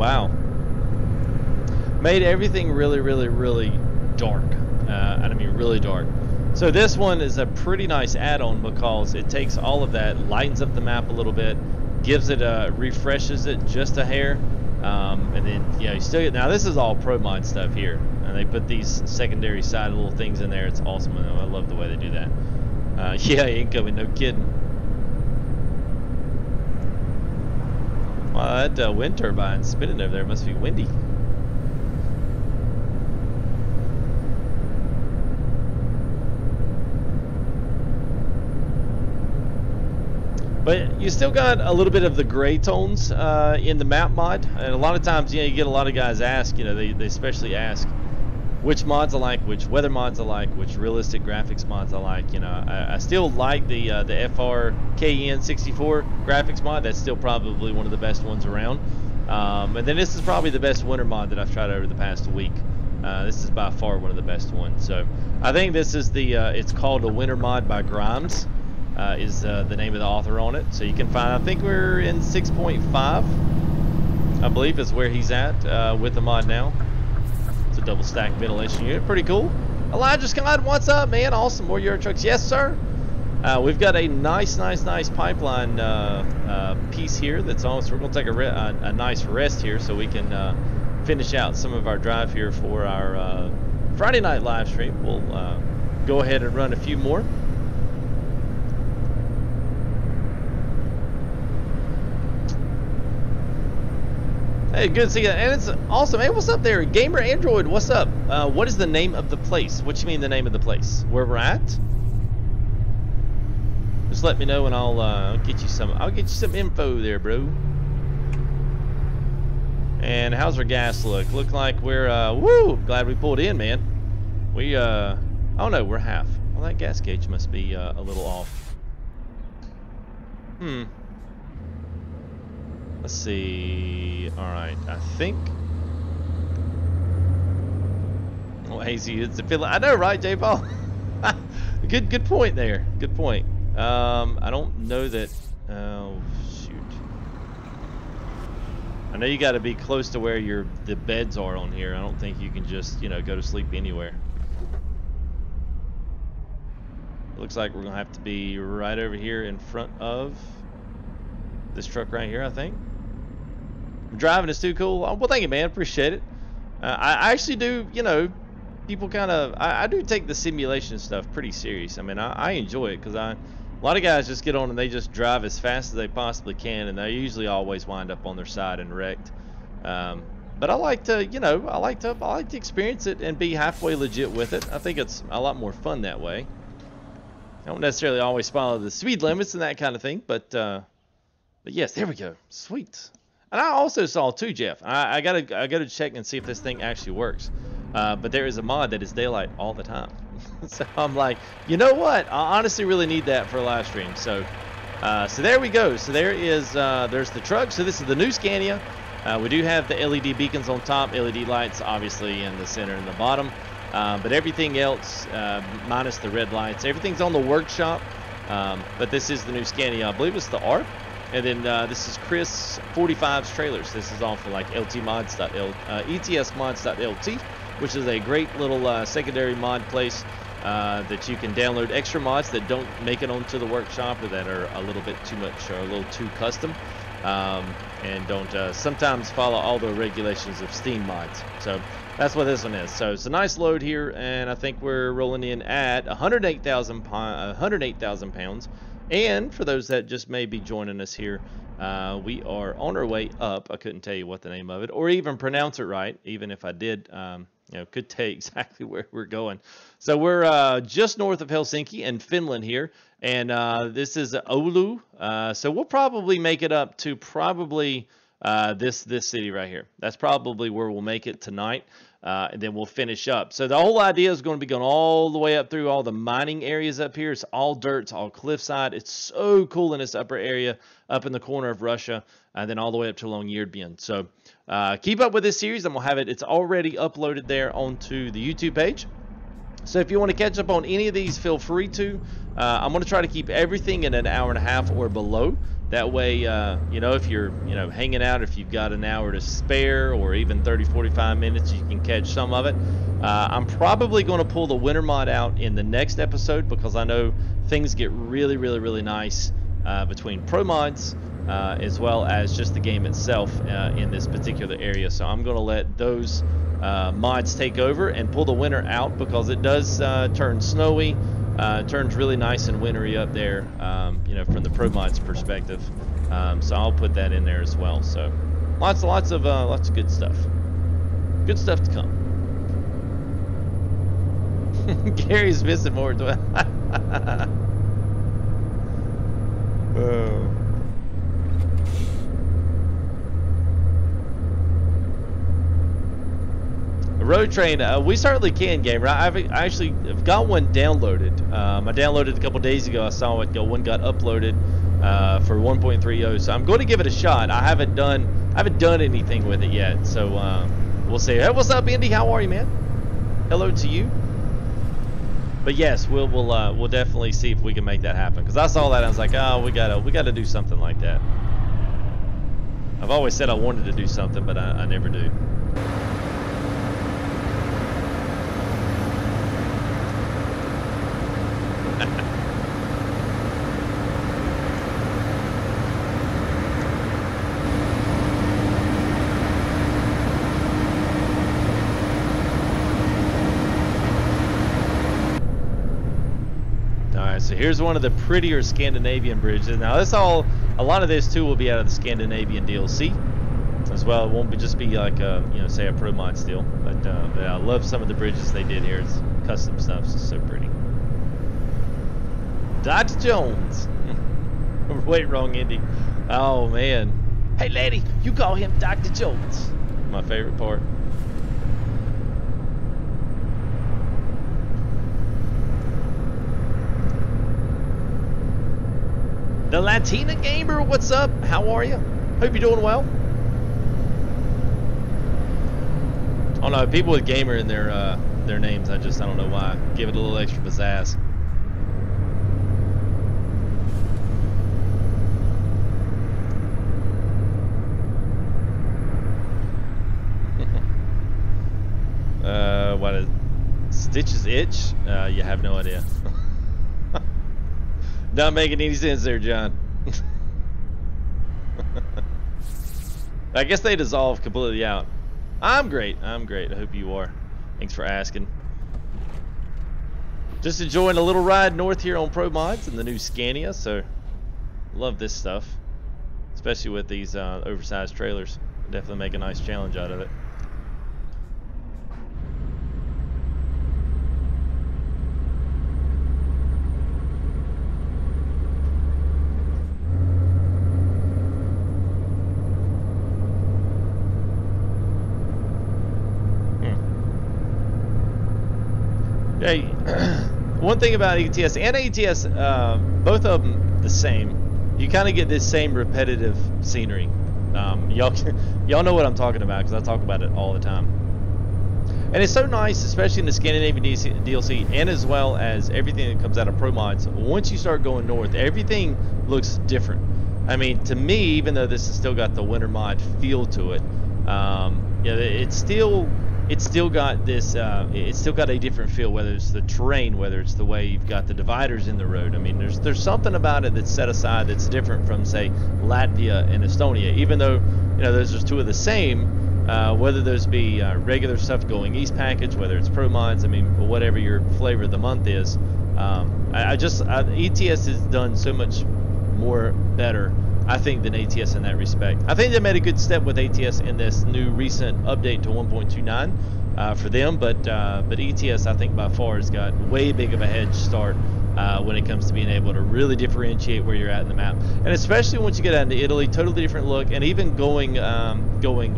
made everything really, really, really dark. And I mean really dark. So this one is a pretty nice add-on because it takes all of that, lightens up the map a little bit, gives it refreshes it just a hair, and then you still get, now this is all pro mod stuff here, and they put these secondary side little things in there. It's awesome. I love the way they do that. Yeah, incoming, no kidding. Wow, that wind turbine spinning over there must be windy. But you still got a little bit of the gray tones in the map mod, and a lot of times, you get a lot of guys ask, they especially ask which mods I like, which weather mods I like, which realistic graphics mods I like. I still like the FRKN64 graphics mod. That's still probably one of the best ones around. And then this is probably the best winter mod that I've tried over the past week. This is by far one of the best ones. So I think this is it's called a winter mod by Grimes. Is the name of the author on it. So you can find, I think we're in 6.5, I believe is where he's at with the mod now. It's a double stack ventilation unit, pretty cool. Elijah Scott, what's up, man? Awesome, more Euro trucks. Yes, sir. We've got a nice pipeline piece here that's on, so we're going to take a nice rest here so we can finish out some of our drive here for our Friday night live stream. We'll go ahead and run a few more. Hey, good to see you, and it's awesome. Hey, what's up there? Gamer Android, what's up? What is the name of the place? What you mean the name of the place? Where we're at? Just let me know and I'll get you some info there, bro. And how's our gas look? Look like we're woo, glad we pulled in, man. We oh no, we're half. Well, that gas gauge must be a little off. Let's see. All right, I think. Oh, hazy. It's a feeling. I know, right, J Paul? Good point there. Good point. I don't know that. Oh shoot. I know you got to be close to where the beds are on here. I don't think you can just go to sleep anywhere. It looks like we're gonna have to be right over here in front of this truck right here, I think. Driving is too cool. Well, thank you, man. Appreciate it. I actually do, you know, people kind of, I do take the simulation stuff pretty serious. I mean, I enjoy it because a lot of guys just get on and they just drive as fast as they possibly can, and they usually always wind up on their side and wrecked. But I like to, you know, I like to experience it and be halfway legit with it. I think it's a lot more fun that way. I don't necessarily always follow the speed limits and that kind of thing, but yes, there we go. Sweet. And I also saw too, Jeff. I gotta check and see if this thing actually works. But there is a mod that is daylight all the time. So I'm like, you know what? I honestly really need that for a live stream. So there we go. So there is there's the truck. So this is the new Scania. We do have the LED beacons on top, LED lights obviously in the center and the bottom. But everything else, minus the red lights, everything's on the workshop. But this is the new Scania. I believe it's the ARP. And then this is Chris 45's trailers. This is all for like etsmods.lt, which is a great little secondary mod place that you can download extra mods that don't make it onto the workshop or that are a little bit too much or a little too custom, and don't sometimes follow all the regulations of Steam mods. So that's what this one is. So it's a nice load here, and I think we're rolling in at 108,000 pounds. And for those that just may be joining us here, we are on our way up. I couldn't tell you what the name of it or even pronounce it right, even if I did, you know, could tell you exactly where we're going. So we're just north of Helsinki in Finland here, and this is Oulu. So we'll probably make it up to probably this city right here. That's probably where we'll make it tonight. And then we'll finish up. So the whole idea is going to be going all the way up through all the mining areas up here. It's all dirt, it's all cliffside. It's so cool in this upper area up in the corner of Russia, and then all the way up to Longyearbyen. So keep up with this series, and we'll have it. It's already uploaded there onto the YouTube page. So if you want to catch up on any of these, feel free to. I'm going to try to keep everything in an hour and a half or below. That way, you know, if you're, you know, hanging out, if you've got an hour to spare or even 30, 45 minutes, you can catch some of it. I'm probably going to pull the winter mod out in the next episode because I know things get really, really, really nice between Promods as well as just the game itself in this particular area. So I'm going to let those mods take over and pull the winter out because it does turn snowy. It turns really nice and wintry up there, you know, from the Promods perspective. So I'll put that in there as well. So lots of good stuff. Good stuff to come. Gary's missing more. Oh. Road Train, we certainly can, gamer. I actually have got one downloaded. I downloaded it a couple days ago. I saw it go. One got uploaded for 1.30, so I'm going to give it a shot. I haven't done anything with it yet, so we'll see. Hey, what's up, Indy? How are you, man? Hello to you. But yes, we'll definitely see if we can make that happen. Because I saw that and I was like, oh, we gotta do something like that. I've always said I wanted to do something, but I never do. So here's one of the prettier Scandinavian bridges. Now this a lot of this too will be out of the Scandinavian DLC as well. It won't just be like a, you know, say a Promods deal, but I love some of the bridges they did here. It's custom stuff. It's so pretty. Dr. Jones. Wait, wrong Indy. Oh man. Hey lady, you call him Dr. Jones. My favorite part. The Latina Gamer, what's up? How are you? Hope you're doing well. Oh no, people with gamer in their names, I don't know why. Give it a little extra pizzazz. What is Stitch's itch? You have no idea. Not making any sense there, John. I guess they dissolve completely out. I'm great. I'm great. I hope you are. Thanks for asking. Just enjoying a little ride north here on Promods and the new Scania. So, love this stuff. Especially with these oversized trailers. Definitely make a nice challenge out of it. Hey, one thing about ETS and ATS, both of them the same. You kind of get this same repetitive scenery. Y'all know what I'm talking about because I talk about it all the time. And it's so nice, especially in the Scandinavian DLC, and as well as everything that comes out of Promods. Once you start going north, everything looks different. I mean, to me, even though this has still got the winter mod feel to it, yeah, it's still got this. It's still got a different feel. Whether it's the terrain, whether it's the way you've got the dividers in the road. I mean, there's something about it that's set aside that's different from, say, Latvia and Estonia. Even though, you know, those are two of the same. Whether those be regular stuff going east package, whether it's pro mods, I mean, whatever your flavor of the month is. ETS has done so much more better, I think, than ATS in that respect. I think they made a good step with ATS in this new recent update to 1.29 for them, but ETS, I think, by far has got way big of a head start when it comes to being able to really differentiate where you're at in the map, and especially once you get out into Italy, totally different look, and even going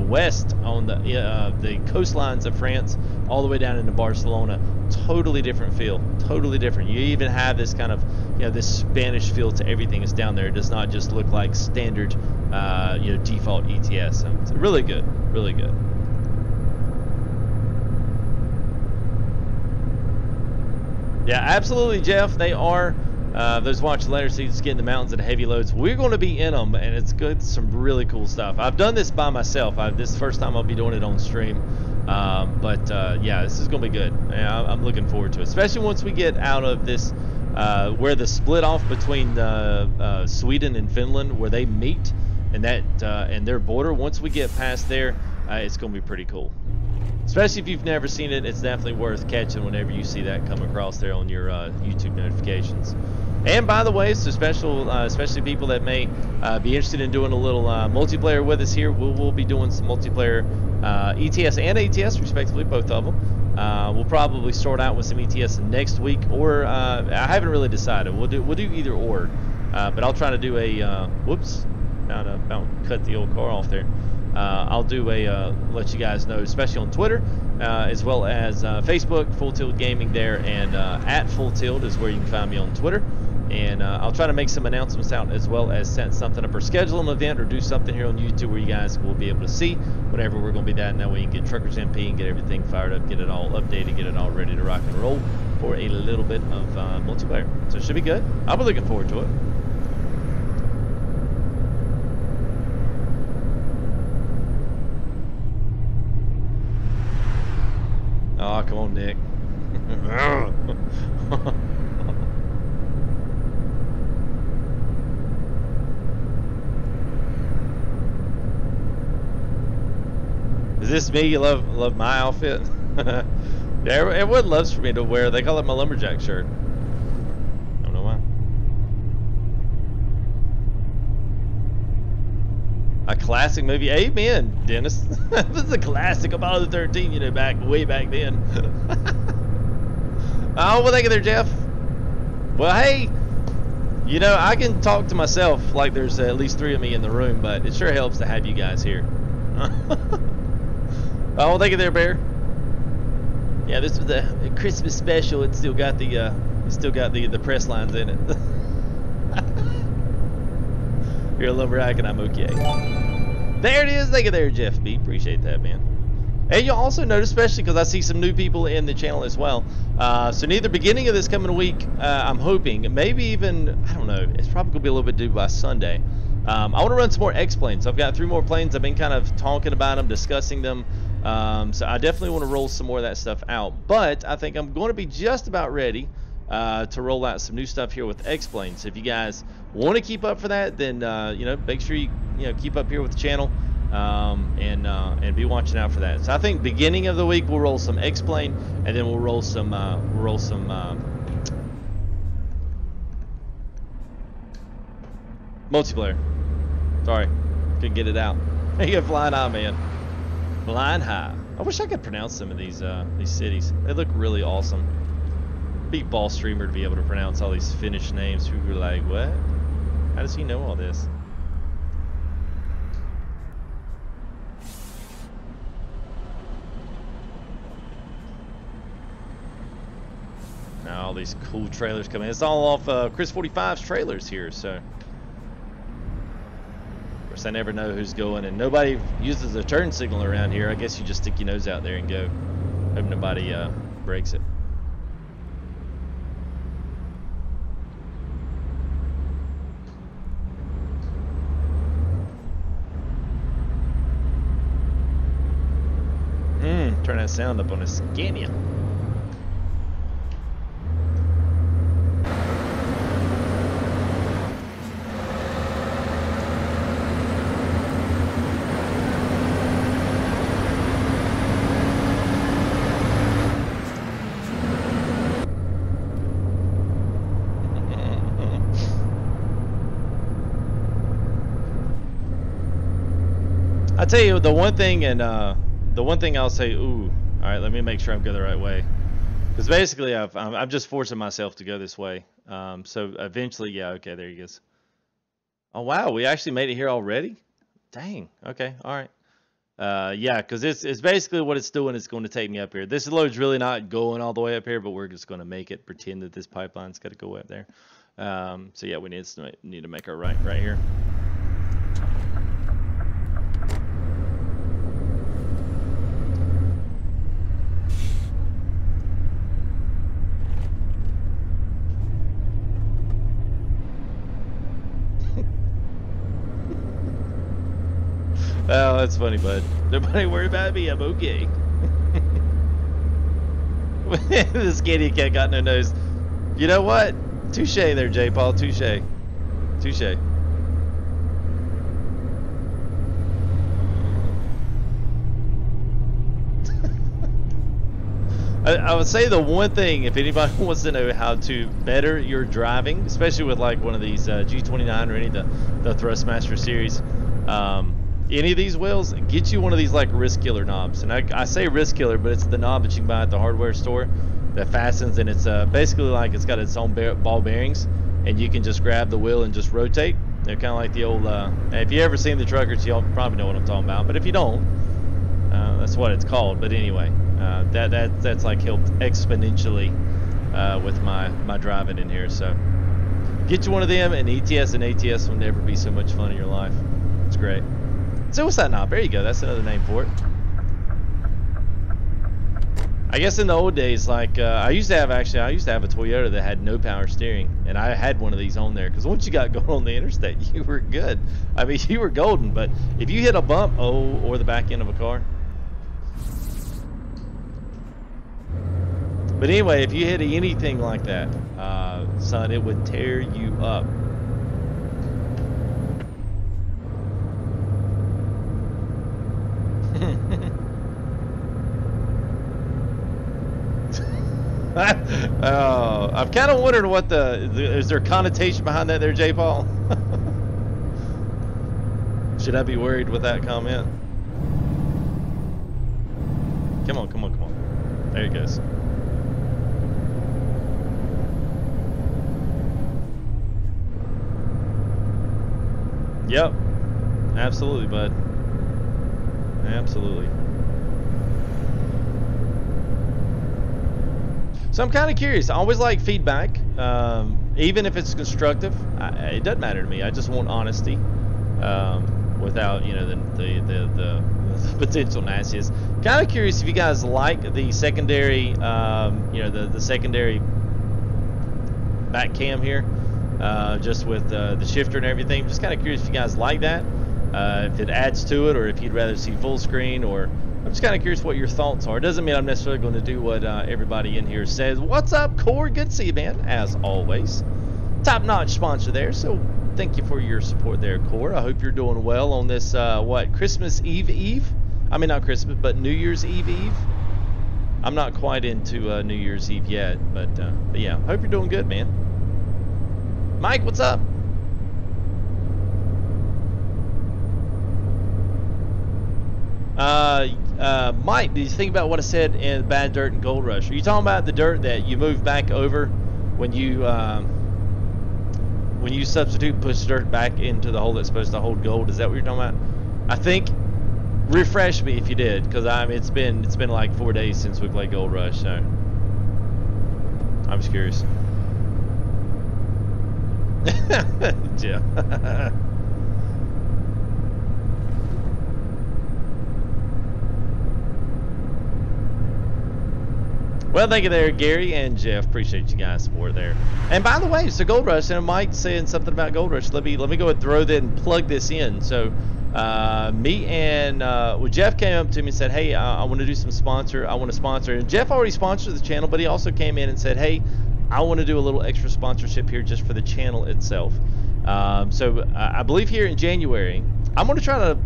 west on the coastlines of France, all the way down into Barcelona, totally different feel, totally different. You even have this kind of, you know, this Spanish feel to everything that's down there. It does not just look like standard, you know, default ETS. So it's really good, really good. Yeah, absolutely, Jeff. They are. Those watching later see just getting the mountains and heavy loads. We're going to be in them, and it's good. Some really cool stuff. I've done this by myself. This is the first time I'll be doing it on stream. Yeah, this is going to be good. I'm looking forward to it, especially once we get out of this, where the split off between Sweden and Finland, where they meet, and that and their border. Once we get past there, it's going to be pretty cool. Especially if you've never seen it, it's definitely worth catching whenever you see that come across there on your YouTube notifications. And by the way, so especially people that may be interested in doing a little multiplayer with us here, we'll be doing some multiplayer ETS and ATS, respectively, both of them. We'll probably start out with some ETS next week, or I haven't really decided. We'll do either or, but I'll try to do a whoops, about to cut the old car off there. I'll do let you guys know, especially on Twitter, as well as Facebook, Full Tilt Gaming there, and at Full Tilt is where you can find me on Twitter. And I'll try to make some announcements out, as well as set something up or schedule an event or do something here on YouTube where you guys will be able to see whenever we're going to be that. And that way you can get Truckers MP and get everything fired up, get it all updated, get it all ready to rock and roll for a little bit of multiplayer. So it should be good. I'll be looking forward to it. Oh, come on, Nick. Is this me? You love my outfit? Yeah, everyone loves for me to wear. They call it my lumberjack shirt. I don't know why. A classic movie. Amen, Dennis. This is a classic. Apollo 13, you know, way back then. Oh, well, thank you there, Jeff. Well, hey, you know, I can talk to myself like there's at least 3 of me in the room, but it sure helps to have you guys here. Oh, thank you there, Bear. Yeah, this was a Christmas special. It's still got the press lines in it. You're a lumberjack and I'm okay. There it is. Thank you there, Jeff B. Appreciate that, man. And you'll also notice, especially because I see some new people in the channel as well. So near the beginning of this coming week, I'm hoping, maybe even, I don't know, it's probably going to be a little bit due by Sunday. I want to run some more X-Planes. I've got 3 more planes. I've been kind of talking about them, discussing them. So I definitely want to roll some more of that stuff out. But I think I'm going to be just about ready to roll out some new stuff here with X-Plane. So if you guys want to keep up for that, then you know, make sure you keep up here with the channel and be watching out for that. So I think beginning of the week we'll roll some X-Plane, and then we'll roll some multiplayer. Sorry, couldn't get it out. You flying high, man. Flying high. I wish I could pronounce some of these cities. They look really awesome. Big ball streamer to be able to pronounce all these Finnish names. Who were like, what? How does he know all this? Now all these cool trailers coming in. It's all off Chris 45's trailers here, so. Of course, I never know who's going, and nobody uses a turn signal around here. I guess you just stick your nose out there and go. Hope nobody breaks it. Turn that sound up on a Scania. I tell you the one thing, and the one thing I'll say, ooh, all right, let me make sure I'm going the right way, because basically I'm just forcing myself to go this way. So eventually, yeah, okay, there he goes. Oh wow, we actually made it here already. Dang. Okay. All right. Yeah, because it's basically what it's doing. It's going to take me up here. This load's really not going all the way up here, but we're just going to make it pretend that this pipeline's got to go up there. So yeah, we need to make our right here. Oh, that's funny, bud. Nobody worry about me. I'm okay. This kitty cat got no nose. You know what? Touche there, J. Paul. Touche. Touche. I would say the one thing, if anybody wants to know how to better your driving, especially with like one of these G29 or any of the Thrustmaster series, any of these wheels, get you one of these like wrist killer knobs. And I say wrist killer, but it's the knob that you can buy at the hardware store that fastens, and it's basically like it's got its own ball bearings, and you can just grab the wheel and just rotate. They're kind of like the old, if you ever seen the truckers, you'll probably know what I'm talking about. But if you don't, that's what it's called. But anyway, that's like helped exponentially with my driving in here. So get you one of them, and ATS will never be so much fun in your life. It's great. So what's that knob? There you go. That's another name for it. I guess in the old days, like I used to have a Toyota that had no power steering, and I had one of these on there because once you got going on the interstate, you were good. I mean, you were golden. But if you hit a bump, or the back end of a car. But anyway, if you hit anything like that, son, it would tear you up. Oh, I'm kind of wondering what is there a connotation behind that there, J. Paul? Should I be worried with that comment? Come on, come on, come on. There he goes. Yep. Absolutely, bud. Absolutely. So I'm kind of curious. I always like feedback, even if it's constructive. It doesn't matter to me. I just want honesty, without the potential nastiness. Kind of curious if you guys like the secondary, the secondary back cam here, just with the shifter and everything. Just kind of curious if you guys like that. if it adds to it, or if you'd rather see full screen, or I'm just kind of curious what your thoughts are. It doesn't mean I'm necessarily going to do what everybody in here says. What's up, Core? Good to see you, man, as always. Top-notch sponsor there, so thank you for your support there, Core. I hope you're doing well on this, Christmas Eve? I mean, not Christmas, but New Year's Eve? I'm not quite into New Year's Eve yet, but yeah, hope you're doing good, man. Mike, what's up? Mike, did you think about what I said in Bad Dirt and Gold Rush? Are you talking about the dirt that you move back over when you substitute and push dirt back into the hole that's supposed to hold gold? Is that what you're talking about? I think. Refresh me if you did, because it's been like 4 days since we played Gold Rush, so I'm just curious. Yeah. Well, thank you there, Gary and Jeff. Appreciate you guys' support there. And by the way, so Gold Rush, and Mike saying something about Gold Rush. Let me go ahead and throw that and plug this in. So me and Jeff came up to me and said, hey, I want to do some sponsor. I want to sponsor. And Jeff already sponsored the channel, but he also came in and said, hey, I want to do a little extra sponsorship here just for the channel itself. So I believe here in January, I'm going to try to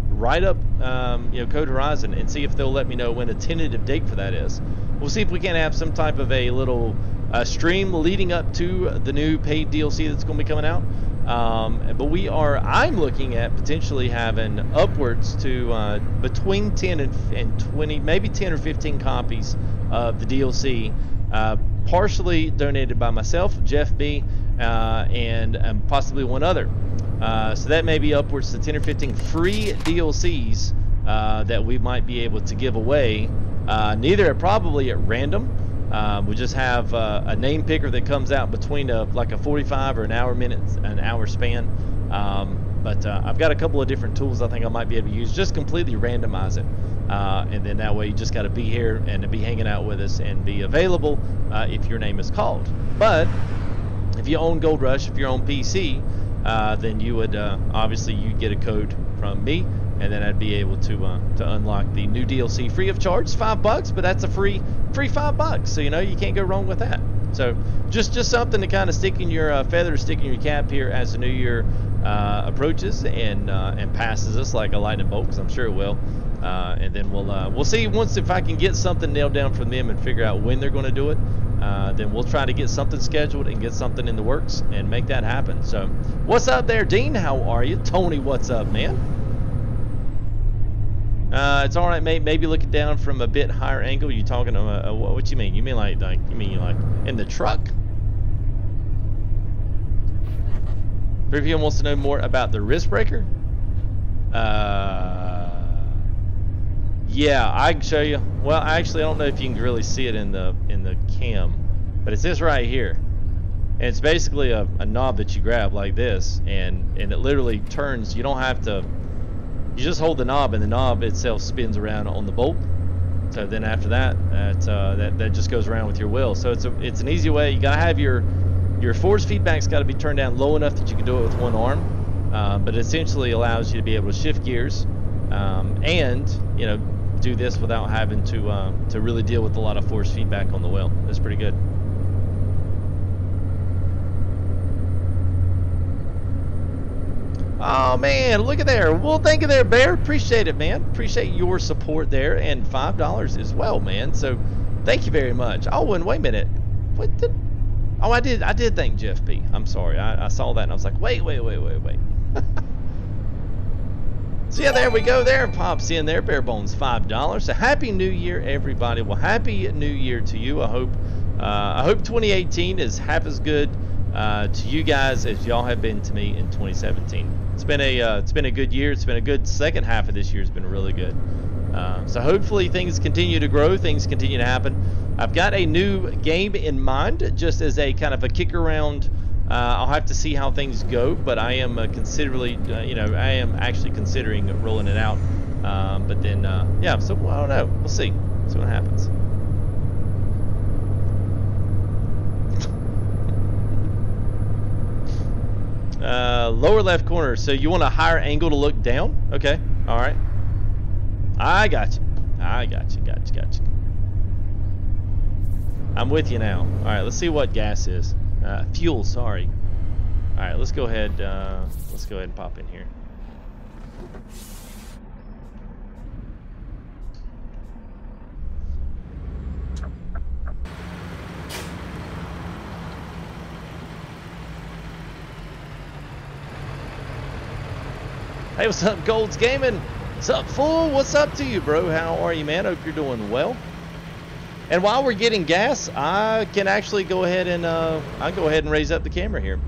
write up Code Horizon and see if they'll let me know when a tentative date for that is. We'll see if we can have some type of a little stream leading up to the new paid DLC that's going to be coming out. But I'm looking at potentially having upwards to between 10 and 20, maybe 10 or 15 copies of the DLC, partially donated by myself, Jeff B, and possibly one other. So that may be upwards to 10 or 15 free DLCs that we might be able to give away. Neither are probably at random. We just have a name picker that comes out between like a 45 or an hour span. But I've got a couple of different tools I think I might be able to use. Just completely randomize it. And then that way you just got to be here and to be hanging out with us and be available if your name is called. But if you own Gold Rush, if you're on PC, then you would obviously you get a code from me, and then I'd be able to unlock the new DLC free of charge. $5, but that's a free $5. So you can't go wrong with that. So just something to kind of stick in your feather, stick in your cap here as the new year approaches and passes us like a lightning bolt, because I'm sure it will. And then we'll see once if I can get something nailed down from them and figure out when they're going to do it. Then we'll try to get something scheduled and get something in the works and make that happen. So what's up there, Dean? How are you? Tony, what's up, man? It's all right, mate. Maybe looking down from a bit higher angle. You talking what you mean? You mean like in the truck? Preview wants to know more about the wrist breaker. Yeah, I can show you. Well, actually, I don't know if you can really see it in the cam, but it's this right here, and it's basically a knob that you grab like this, and it literally turns. You don't have to. You just hold the knob, and the knob itself spins around on the bolt. So then after that, that just goes around with your wheel. So it's an easy way. You gotta have your force feedback's got to be turned down low enough that you can do it with one arm, but it essentially allows you to be able to shift gears, and do this without having to really deal with a lot of force feedback on the wheel. That's pretty good. Oh man, look at there. Well, thank you there, Bear. Appreciate it, man. Appreciate your support there, and $5 as well, man. So thank you very much. Oh, and wait a minute. What did? Oh, I did thank Jeff B. I'm sorry. I saw that and I was like, wait. So yeah, there we go. There pops in there. Bare Bones $5. So happy New Year, everybody. Well, happy New Year to you. I hope 2018 is half as good to you guys as y'all have been to me in 2017. It's been a good year. It's been a good second half of this year. It's been really good. So hopefully things continue to grow. Things continue to happen. I've got a new game in mind, just as a kind of a kick around. I'll have to see how things go, but I am considerably, I am actually considering rolling it out. But then, yeah. So I don't know. We'll see. See what happens. Lower left corner. So you want a higher angle to look down? Okay. All right. I got you. I got you. Got you. I'm with you now. All right. Let's see what gas is. Fuel. Sorry. All right. Let's go ahead. Let's go ahead and pop in here. Hey, what's up, Gold's Gaming? What's up, Fool? What's up to you, bro? How are you, man? Hope you're doing well. And while we're getting gas, I can actually go ahead and I'll go ahead and raise up the camera here.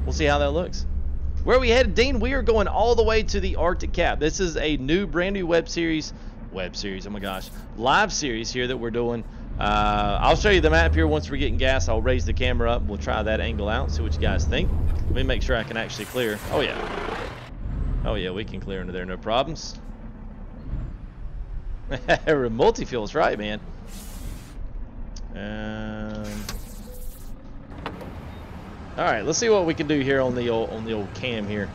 We'll see how that looks. Where are we headed, Dean? We are going all the way to the Artic Cap. This is a brand new web series. Oh my gosh, live series here that we're doing. I'll show you the map here once we're getting gas. I'll raise the camera up. We'll try that angle out. See what you guys think. Let me make sure I can actually clear. Oh yeah. Oh yeah, we can clear into there, no problems. Multi-fuel's right, man. All right, let's see what we can do here on the old cam here.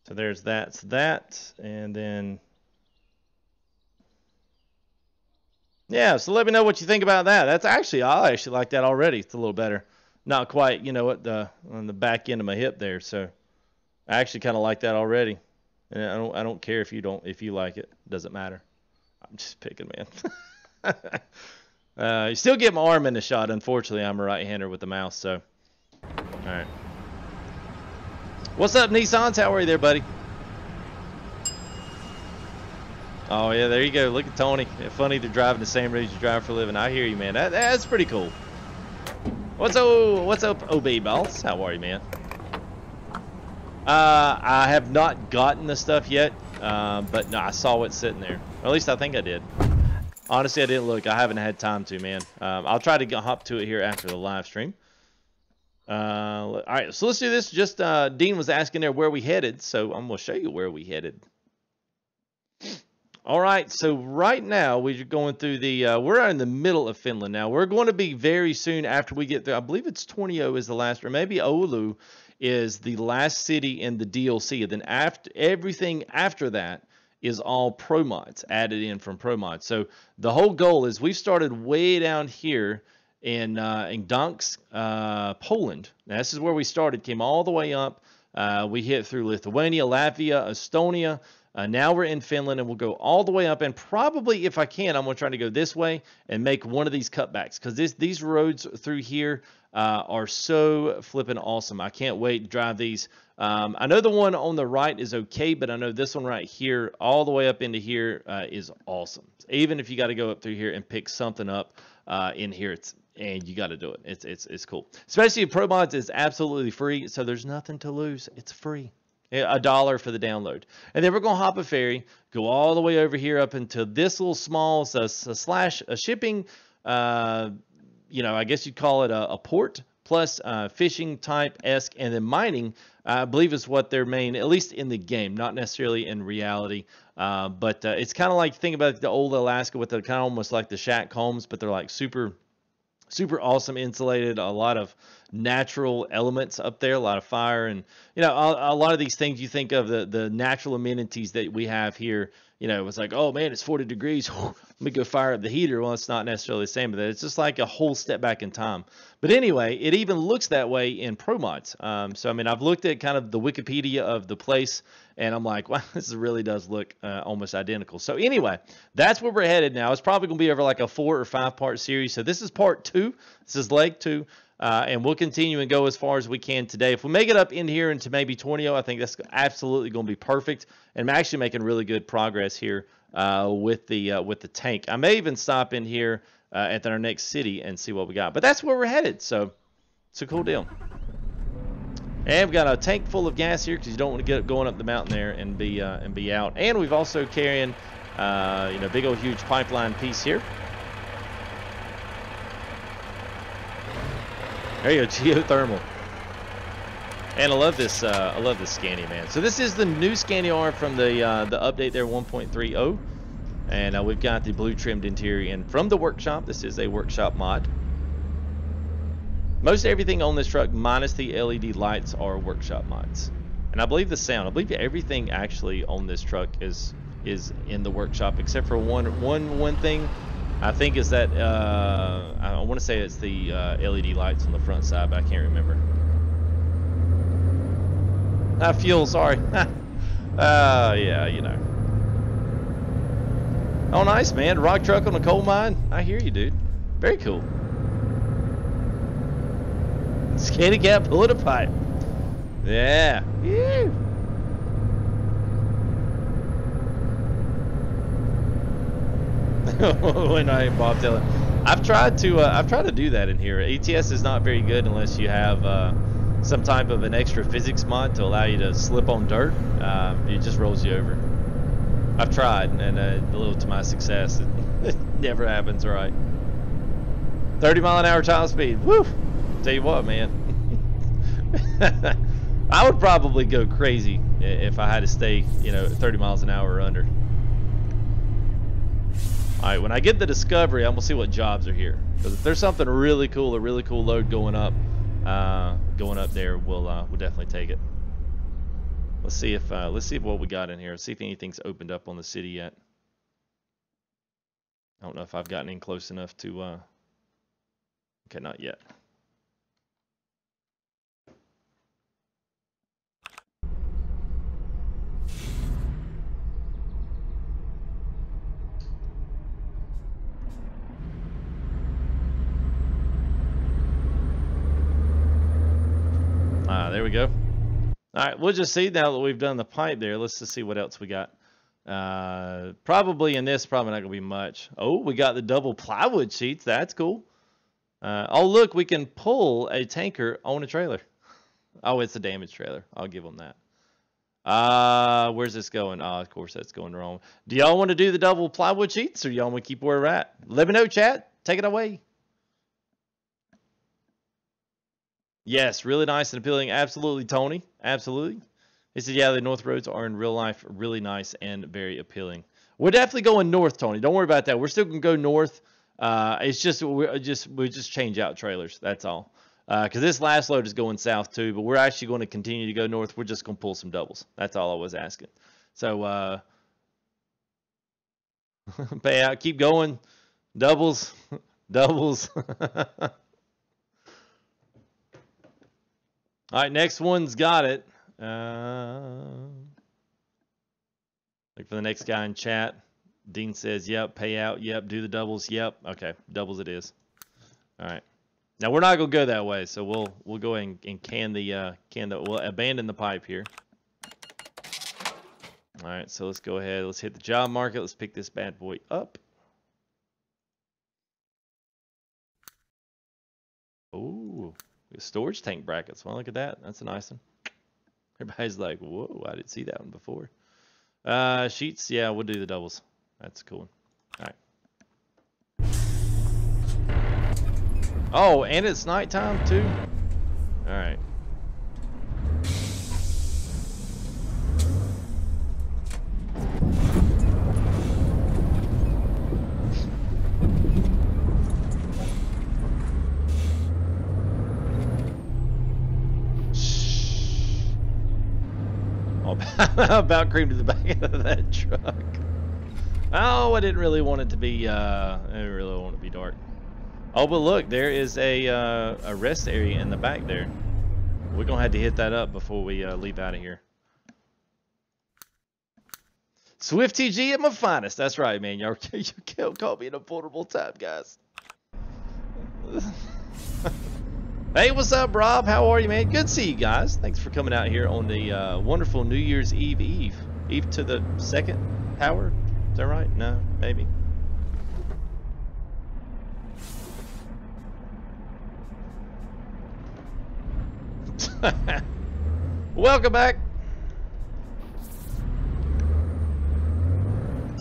So there's that, and then. Yeah, so let me know what you think about that. That's actually, I actually like that already. It's a little better. Not quite, you know, on the back end of my hip there. So I actually kind of like that already. And I don't care if you like it. It doesn't matter. I'm just picking, man. You still get my arm in the shot. Unfortunately, I'm a right-hander with the mouse. So, all right. What's up, Nissans? How are you there, buddy? Oh yeah, there you go. Look at Tony. It's funny they're driving the same roads you drive for a living. I hear you, man. That's pretty cool. What's up, OB boss? How are you, man? I have not gotten the stuff yet, but no, I saw what's sitting there. Or at least I think I did. Honestly, I didn't look. I haven't had time to, man. I'll try to hop to it here after the live stream. All right, so let's do this. Just Dean was asking there where we headed, so I'm gonna show you where we headed. All right, so right now we're going through we're in the middle of Finland now. We're going to be very soon after we get there. I believe it's Tornio is the last, or maybe Oulu is the last city in the DLC. And then everything after that is all Promods, added in from Promods. So the whole goal is we've started way down here in Gdansk, Poland. Now, this is where we started, came all the way up. We hit through Lithuania, Latvia, Estonia. Now we're in Finland, and we'll go all the way up, and probably, if I can, I'm going to try to go this way and make one of these cutbacks, because these roads through here are so flipping awesome. I can't wait to drive these. I know the one on the right is okay, but I know this one right here, all the way up into here, is awesome. Even if you got to go up through here and pick something up in here, and you got to do it. It's cool. Especially if Promods is absolutely free, so there's nothing to lose. It's free. $1 for the download. And then we're going to hop a ferry, go all the way over here up into this little small a shipping, you know, I guess you'd call it a port, plus fishing type-esque, and then mining, I believe is what their main, at least in the game, not necessarily in reality. But it's kind of like, think about the old Alaska with the kind of almost like the shack homes, but they're like super awesome, insulated, a lot of natural elements up there, a lot of fire, and you know, a lot of these things you think of the natural amenities that we have here. You know, it's like, oh man, it's 40 degrees. Let me go fire up the heater. Well, it's not necessarily the same, but it's just like a whole step back in time. But anyway, it even looks that way in Promods. So I mean, I've looked at kind of the Wikipedia of the place, and I'm like, wow, this really does look almost identical. So anyway, that's where we're headed now. It's probably going to be over like a 4 or 5 part series. So this is part 2. This is leg 2. And we'll continue and go as far as we can today. If we make it up in here into maybe Tornio, I think that's absolutely going to be perfect. And I'm actually making really good progress here with the tank. I may even stop in here at our next city and see what we got. But that's where we're headed, so it's a cool deal. And we've got a tank full of gas here because you don't want to get going up the mountain there and be out. And we've also carrying you know, big old huge pipeline piece here. There you go, geothermal. And I love this Scania, man. So this is the new Scania arm from the update there, 1.30. And we've got the blue trimmed interior in from the workshop. This is a workshop mod. Most everything on this truck, minus the LED lights, are workshop mods. And I believe the sound, I believe everything actually on this truck is in the workshop, except for one thing. I think is that I want to say it's the LED lights on the front side, but I can't remember. Fuel, sorry. Yeah, you know. Oh, nice, man. Rock truck on a coal mine. I hear you, dude. Very cool. Scanty Cap pulling a pipe. Yeah. Woo. When I Bob Dylan. I've tried to do that in here. ETS is not very good unless you have some type of an extra physics mod to allow you to slip on dirt. It just rolls you over. I've tried, and a little to my success, it never happens right. 30-mile-an-hour top speed. Woo! Tell you what, man. I would probably go crazy if I had to stay, you know, 30 miles an hour or under. Alright, when I get the Discovery, I'm gonna see what jobs are here. Because if there's something really cool, a really cool load going up there, we'll definitely take it. Let's see if what we got in here. Let's see if anything's opened up on the city yet. I don't know if I've gotten in close enough to okay, not yet. There we go. Alright, we'll just see now that we've done the pipe there. Let's just see what else we got. Probably in this, probably not going to be much. Oh, we got the double plywood sheets. That's cool. Oh, look, we can pull a tanker on a trailer. Oh, it's a damaged trailer. I'll give them that. Where's this going? Oh, of course, that's going wrong. Do y'all want to do the double plywood sheets, or y'all want to keep where we're at? Let me know, chat. Take it away. Yes, really nice and appealing. Absolutely, Tony. Absolutely. He said, yeah, the north roads are in real life really nice and very appealing. We're definitely going north, Tony. Don't worry about that. We're still going to go north. It's just we just change out trailers. That's all. Because this last load is going south too, but we're actually going to continue to go north. We're just going to pull some doubles. That's all I was asking. So pay out. Keep going. Doubles. Doubles. All right, next one's got it. Look for the next guy in chat. Dean says, yep, pay out, yep, do the doubles, yep. Okay, doubles it is. All right. Now we're not gonna go that way, so we'll go ahead and we'll abandon the pipe here. All right, so let's go ahead, let's hit the job market, let's pick this bad boy up. Ooh. Storage tank brackets. Well, look at that. That's a nice one. Everybody's like, whoa, I didn't see that one before. Sheets, yeah, we'll do the doubles. That's a cool one. All right. Oh, and it's nighttime too? All right. About cream to the back of that truck. Oh, I didn't really want it to be I didn't really want it to be dark. Oh, but look, there is a rest area in the back there. We're gonna have to hit that up before we leave out of here. Swift TG at my finest. That's right, man. Y'all you can't call me in a portable time, guys. Hey, what's up, Rob? How are you, man? Good to see you guys. Thanks for coming out here on the wonderful New Year's Eve. Eve to the second power? Is that right? No, maybe. Welcome back.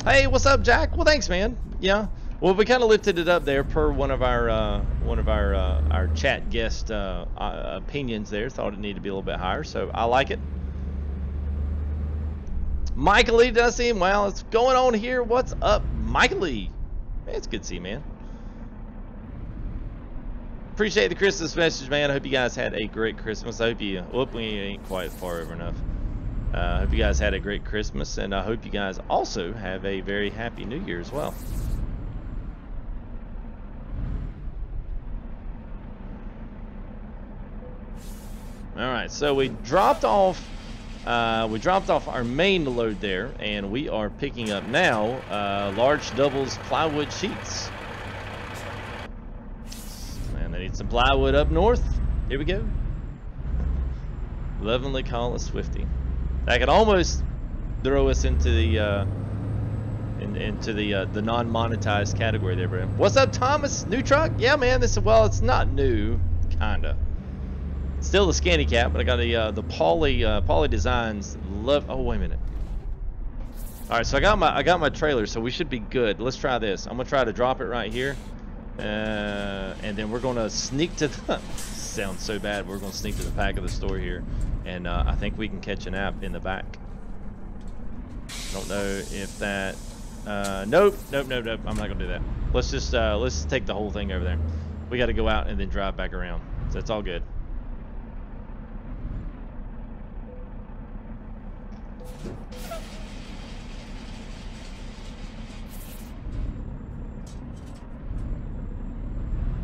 Hey, what's up, Jack? Well, thanks, man. Yeah. Well, we kind of lifted it up there per one of our chat guest opinions there. Thought it needed to be a little bit higher, so I like it. Michael Lee, does I see him? Well, what's going on here? What's up, Miley. Man, it's good to see you, man. Appreciate the Christmas message, man. I hope you guys had a great Christmas. I hope you... Whoop, we ain't quite far over enough. I hope you guys had a great Christmas, and I hope you guys also have a very happy New Year as well. All right, so we dropped off our main load there, and we are picking up now large doubles plywood sheets. Man, they need some plywood up north. Here we go. Lovingly call it Swifty. That could almost throw us into the non-monetized category there, bro. What's up, Thomas? New truck? Yeah, man. Well, it's not new, kinda. Still the scanny cap, but I got the Poly Designs. Oh, wait a minute. All right, so I got my trailer, so we should be good. Let's try this. I'm gonna try to drop it right here, and then we're gonna sneak to the. Sounds so bad. We're gonna sneak to the back of the store here, and I think we can catch an app in the back. I don't know if that. Nope. I'm not gonna do that. Let's just take the whole thing over there. We got to go out and then drive back around. So it's all good.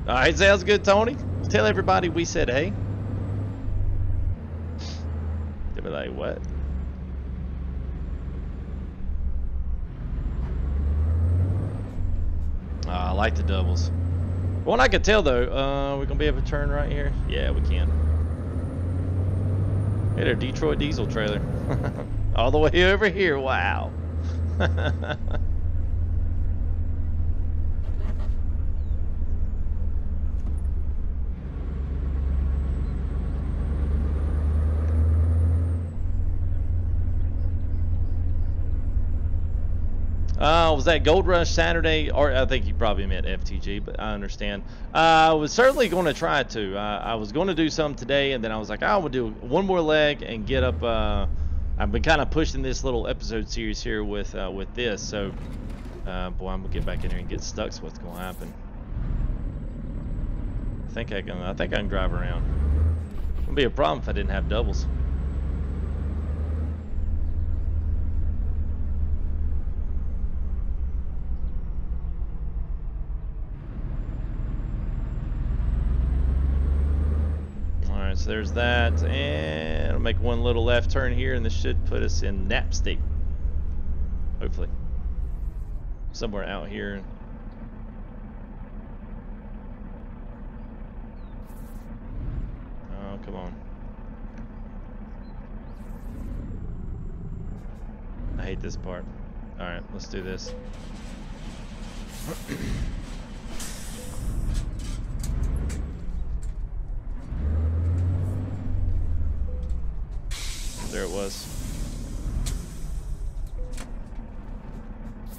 All right, sounds good, Tony. Tell everybody we said hey. They were like, what? I like the doubles. Well, I could tell though, we're gonna be able to turn right here. Yeah, we can. Hit our Detroit diesel trailer. All the way over here. Wow. Was that Gold Rush Saturday? Or I think you probably meant FTG, but I understand. I was certainly going to try to. I was going to do some today, and then I was like, I will do one more leg and get up. I've been kind of pushing this little episode series here with this. So, boy, I'm gonna get back in here and get stuck. So what's going to happen? I think I can drive around. It wouldn't be a problem if I didn't have doubles. So there's that, and I'll make one little left turn here, and this should put us in nap state. Hopefully. Somewhere out here. Oh, come on. I hate this part. Alright, let's do this. There it was.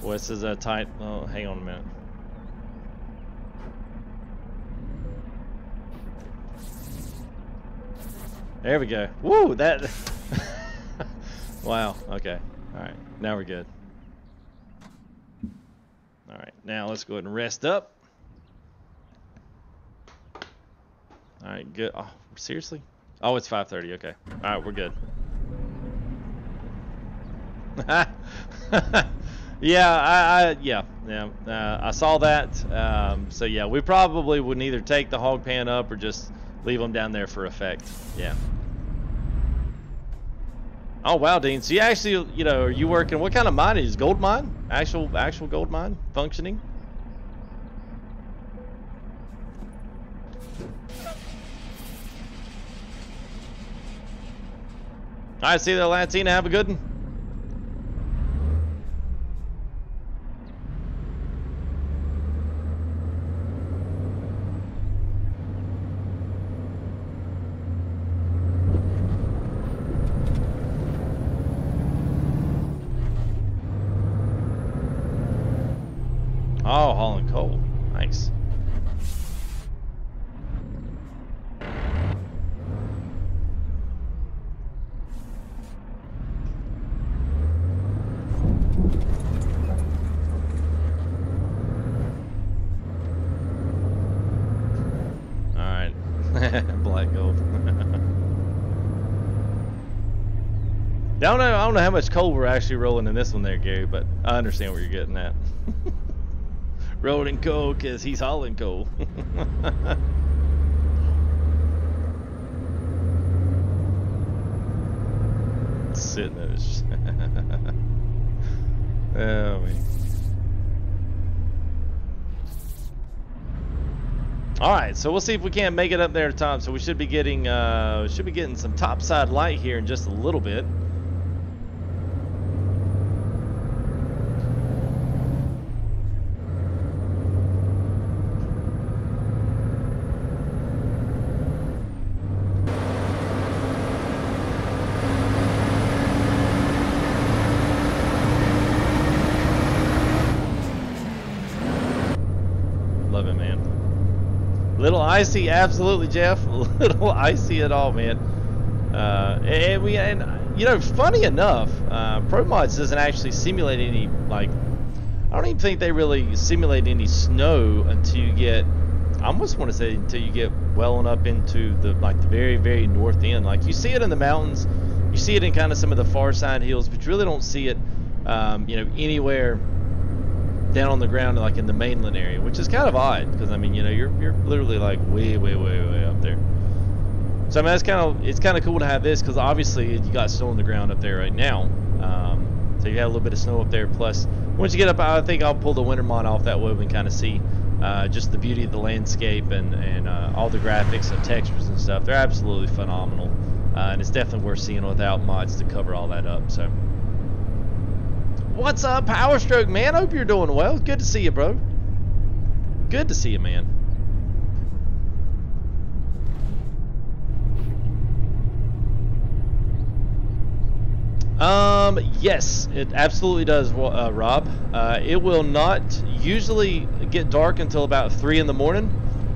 Boy, this is a tight. Oh, hang on a minute. There we go. Woo! That. Wow. Okay. All right. Now we're good. All right. Now let's go ahead and rest up. All right. Good. Oh, seriously? Oh, it's 5:30. Okay. All right. We're good. Yeah, I saw that. So yeah, we probably would either take the hog pan up or just leave them down there for effect. Yeah. Oh wow, Dean. So you actually, you know, are you working? What kind of mine is gold mine? Actual gold mine functioning? All right, see you there, Latina. Have a good one. Oh, hauling coal. Nice. 12. I don't know how much coal we're actually rolling in this one there, Gary, but I understand what you're getting at. Rolling coal because he's hauling coal. Sitting there. Oh, man. All right, so we'll see if we can't make it up there, Tom. So we should be getting some topside light here in just a little bit. Love it, man. Little icy, absolutely, Jeff. A little icy at all, man. And you know, funny enough, Promods doesn't actually simulate any, like, I don't even think they really simulate any snow until you get, I almost want to say until you get well and up into the, like, the very, very north end. Like, you see it in the mountains, you see it in kind of some of the far side hills, but you really don't see it, you know, anywhere down on the ground, like in the mainland area, which is kind of odd because, I mean, you know, you're literally like way up there. So I mean, it's kind of cool to have this because obviously you got snow on the ground up there right now. So you have a little bit of snow up there. Plus, once you get up, I think I'll pull the winter mod off, that way we can kind of see just the beauty of the landscape and all the graphics and textures and stuff. They're absolutely phenomenal, and it's definitely worth seeing without mods to cover all that up. So. What's up, Power Stroke, man? Hope you're doing well. Good to see you, bro. Good to see you, man. Yes, it absolutely does, Rob. It will not usually get dark until about 3 in the morning,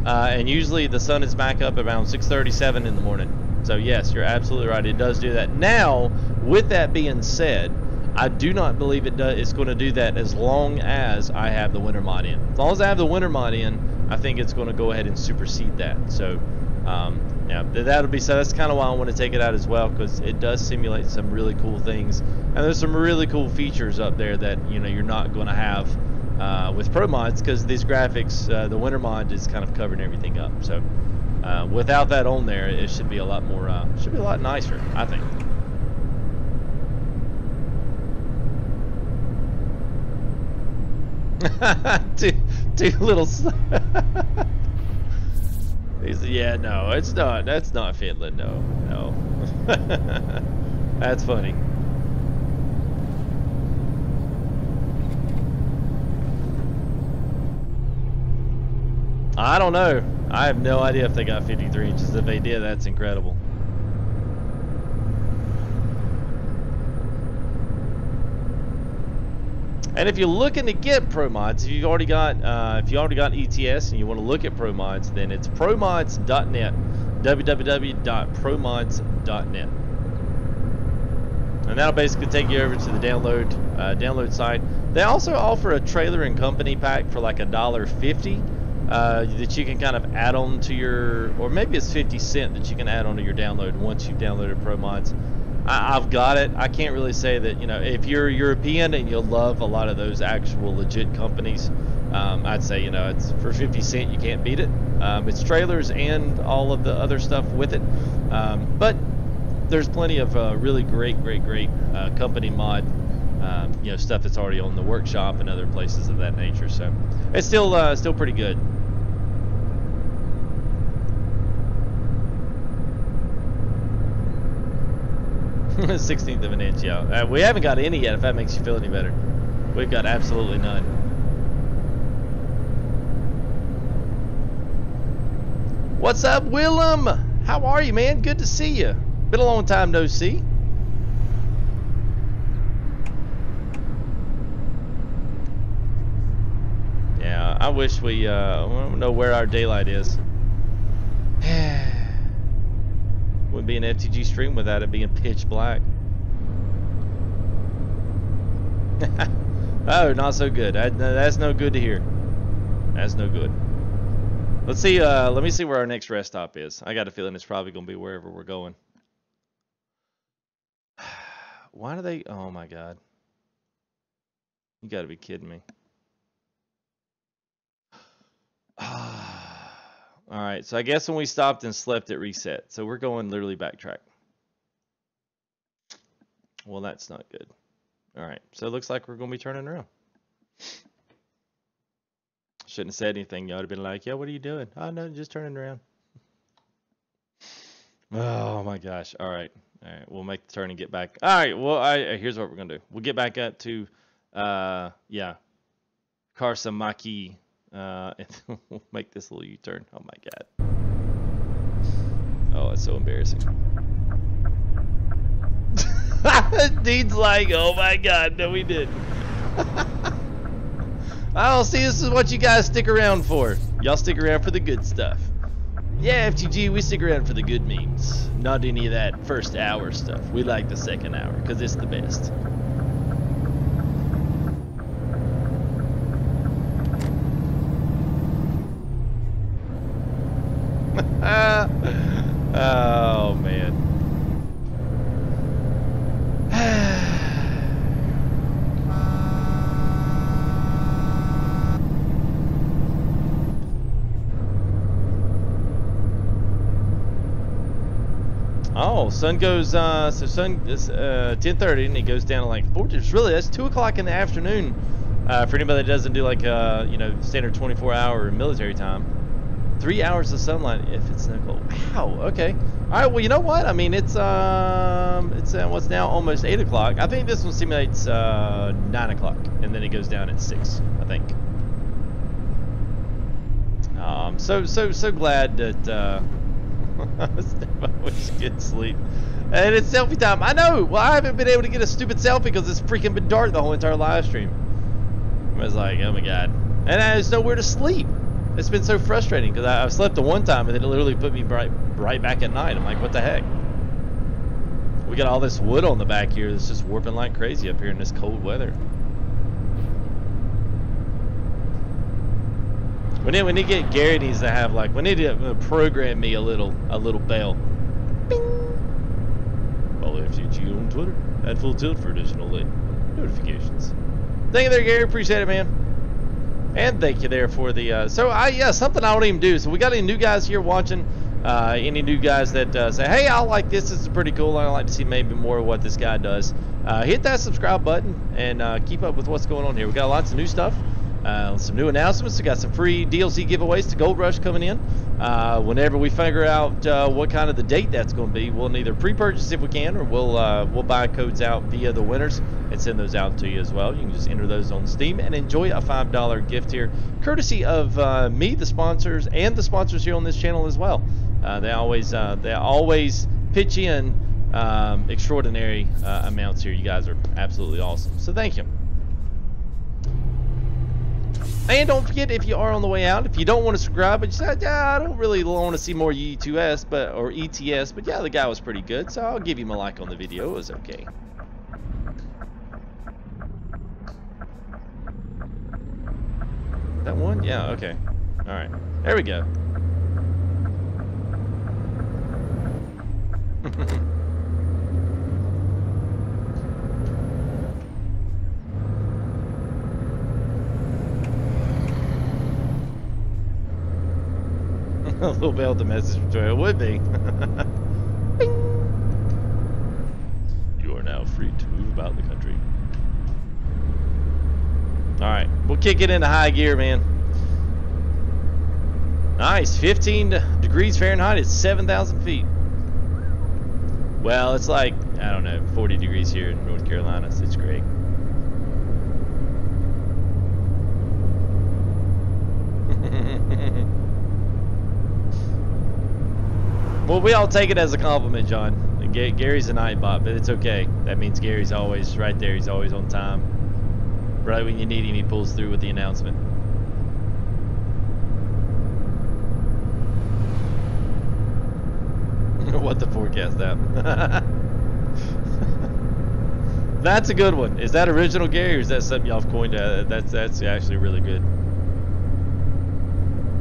and usually the sun is back up around 6:37 in the morning. So yes, you're absolutely right. It does do that. Now, with that being said, I do not believe it's going to do that as long as I have the winter mod in. As long as I have the winter mod in, I think it's going to go ahead and supersede that. So, yeah, that'll be so. That's kind of why I want to take it out as well, because it does simulate some really cool things, and there's some really cool features up there that, you know, you're not going to have with Pro mods, because these graphics, the winter mod is kind of covering everything up. So, without that on there, it should be a lot more, should be a lot nicer, I think. too little. Yeah, no, it's not. That's not Finland. No. That's funny. I don't know. I have no idea if they got 53 inches. If they did, that's incredible. And if you're looking to get Pro mods, if you already got ETS and you want to look at Pro mods, then it's promods.net, www.promods.net, and that'll basically take you over to the download site. They also offer a trailer and company pack for like $1.50 that you can kind of add on to your, or maybe it's 50 cents that you can add on to your download once you've downloaded Pro mods. I've got it. I can't really say that, you know, if you're European and you'll love a lot of those actual legit companies, I'd say, you know, it's for 50 cents, you can't beat it. It's trailers and all of the other stuff with it. But there's plenty of really great company mod, you know, stuff that's already on the workshop and other places of that nature. So it's still pretty good. Sixteenth of an inch, yeah. We haven't got any yet, if that makes you feel any better. We've got absolutely none. What's up, Willem? How are you, man? Good to see you. Been a long time no see. Yeah, I wish we know where our daylight is. Wouldn't be an FTG stream without it being pitch black. Oh, not so good. That's no good to hear. That's no good. Let's see. Let me see where our next rest stop is. I got a feeling it's probably gonna be wherever we're going. Why do they? Oh my God! You got to be kidding me. All right. So I guess when we stopped and slept, it reset. So we're going literally backtrack. Well, that's not good. All right. So it looks like we're gonna be turning around. Shouldn't have said anything. You ought to have been like, "Yo, what are you doing?" "Oh, no, just turning around." Oh my gosh. All right. All right. We'll make the turn and get back. All right. Well, here's what we're going to do. We'll get back up to, yeah, Karsamaki, and we'll make this little U-turn. Oh my God. Oh, it's so embarrassing. Dean's like, oh my God. No, we didn't. I don't see this is what you guys stick around for. Y'all stick around for the good stuff. Yeah, FTG, we stick around for the good memes. Not any of that first hour stuff. We like the second hour because it's the best. Oh, man. Oh, sun goes, so sun is 10:30 and it goes down to like 4. Really, that's 2 o'clock in the afternoon for anybody that doesn't do like, you know, standard 24-hour military time. 3 hours of sunlight if it's nickel. Wow, okay. All right, well, you know what? I mean, it's what's now almost 8 o'clock. I think this one simulates 9 o'clock and then it goes down at 6, I think. So glad that, I wish you could sleep. And it's selfie time. I know. Well, I haven't been able to get a stupid selfie because it's freaking been dark the whole entire live stream. I was like, oh my God. And there's nowhere to sleep. It's been so frustrating because I've slept the one time and then it literally put me right back at night. I'm like, what the heck? We got all this wood on the back here that's just warping like crazy up here in this cold weather. We need to get Gary needs to have like, we need to program me a little bell. Bing! Follow FTG on Twitter at Full Tilt for additional notifications. Thank you there, Gary. Appreciate it, man. And thank you there for the yeah, something I don't even do. So we got any new guys here watching? Any new guys that say, hey, I like this. This is pretty cool. I'd like to see maybe more of what this guy does. Hit that subscribe button and keep up with what's going on here. We got lots of new stuff. Some new announcements. We got some free DLC giveaways to Gold Rush coming in. Whenever we figure out what kind of the date that's going to be, we'll either pre-purchase if we can, or we'll buy codes out via the winners and send those out to you as well. You can just enter those on Steam and enjoy a $5 gift here, courtesy of me, the sponsors, and the sponsors here on this channel as well. They always pitch in extraordinary amounts here. You guys are absolutely awesome. So thank you. And don't forget, if you are on the way out, if you don't want to subscribe, but you say, yeah, I don't really want to see more E2S, or ETS, but yeah, the guy was pretty good, so I'll give him a like on the video. It was okay. That one? Yeah, okay. Alright. There we go. A little bell to message from Twitter. It would be. Bing. You are now free to move about the country. Alright, we'll kick it into high gear, man. Nice, 15 degrees Fahrenheit is 7,000 feet. Well, it's like, I don't know, 40 degrees here in North Carolina, so it's great. Well, we all take it as a compliment, John. Gary's a nightbot, but it's okay. That means Gary's always right there. He's always on time. Right when you need him, he pulls through with the announcement. What the forecast app? That's a good one. Is that original, Gary, or is that something y'all have coined? That's actually really good.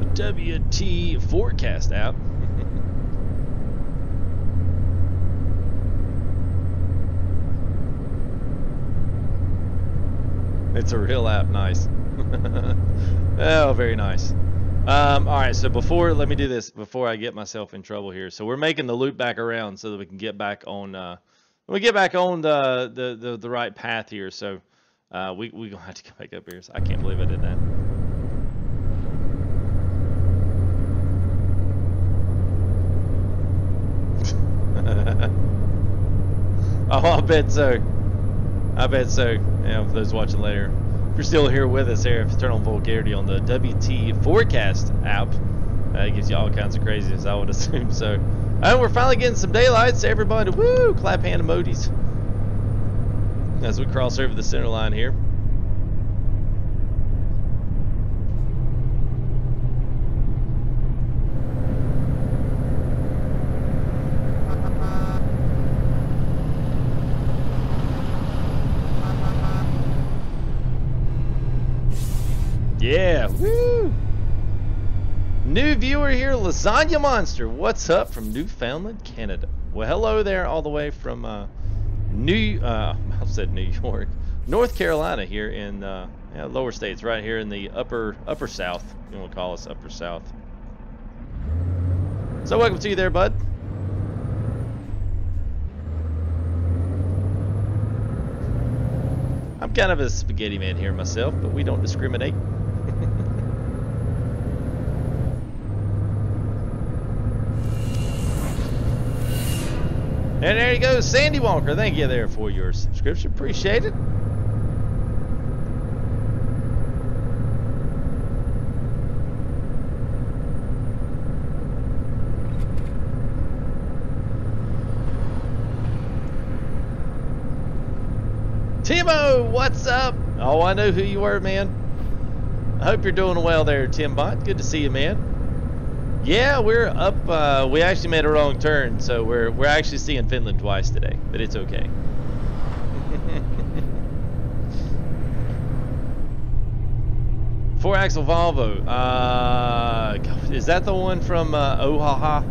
The WT forecast app. It's a real app. Nice. Oh, very nice. All right, so let me do this before I get myself in trouble here. So we're making the loop back around so that we can get back on the right path here. So we gonna have to go back up here. So I can't believe I did that. Oh, I bet so. I bet so. Yeah, for those watching later. If you're still here with us here, if you turn on vulgarity on the WT forecast app, it gives you all kinds of craziness, I would assume. So, we're finally getting some daylight, so everybody, woo, clap hand emojis as we cross over the center line here. Yeah, woo! New viewer here, Lasagna Monster. What's up from Newfoundland, Canada? Well, hello there, all the way from I said New York, North Carolina here in lower states, right here in the upper South. You want to call us upper South. So welcome to you there, bud. I'm kind of a spaghetti man here myself, but we don't discriminate. And there you go, Sandy Walker. Thank you there for your subscription. Appreciate it. Timo, what's up? Oh, I know who you were, man. I hope you're doing well there, Timbot. Good to see you, man. Yeah, we're up. We actually made a wrong turn, so we're actually seeing Finland twice today, but it's okay. Four-axle Volvo. Is that the one from Oahu?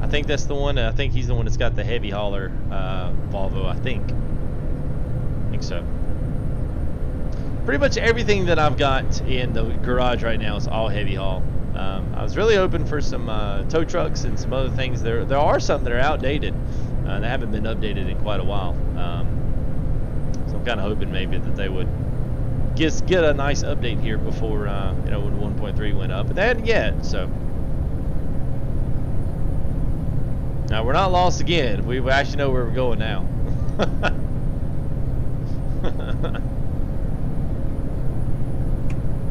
I think that's the one. I think he's the one that's got the heavy hauler Volvo. I think so. Pretty much everything that I've got in the garage right now is all heavy haul. I was really hoping for some tow trucks and some other things. There are some that are outdated. They haven't been updated in quite a while. So I'm kind of hoping maybe that they would get a nice update here before when 1.3 went up, but they hadn't yet. So now we're not lost again. We actually know where we're going now.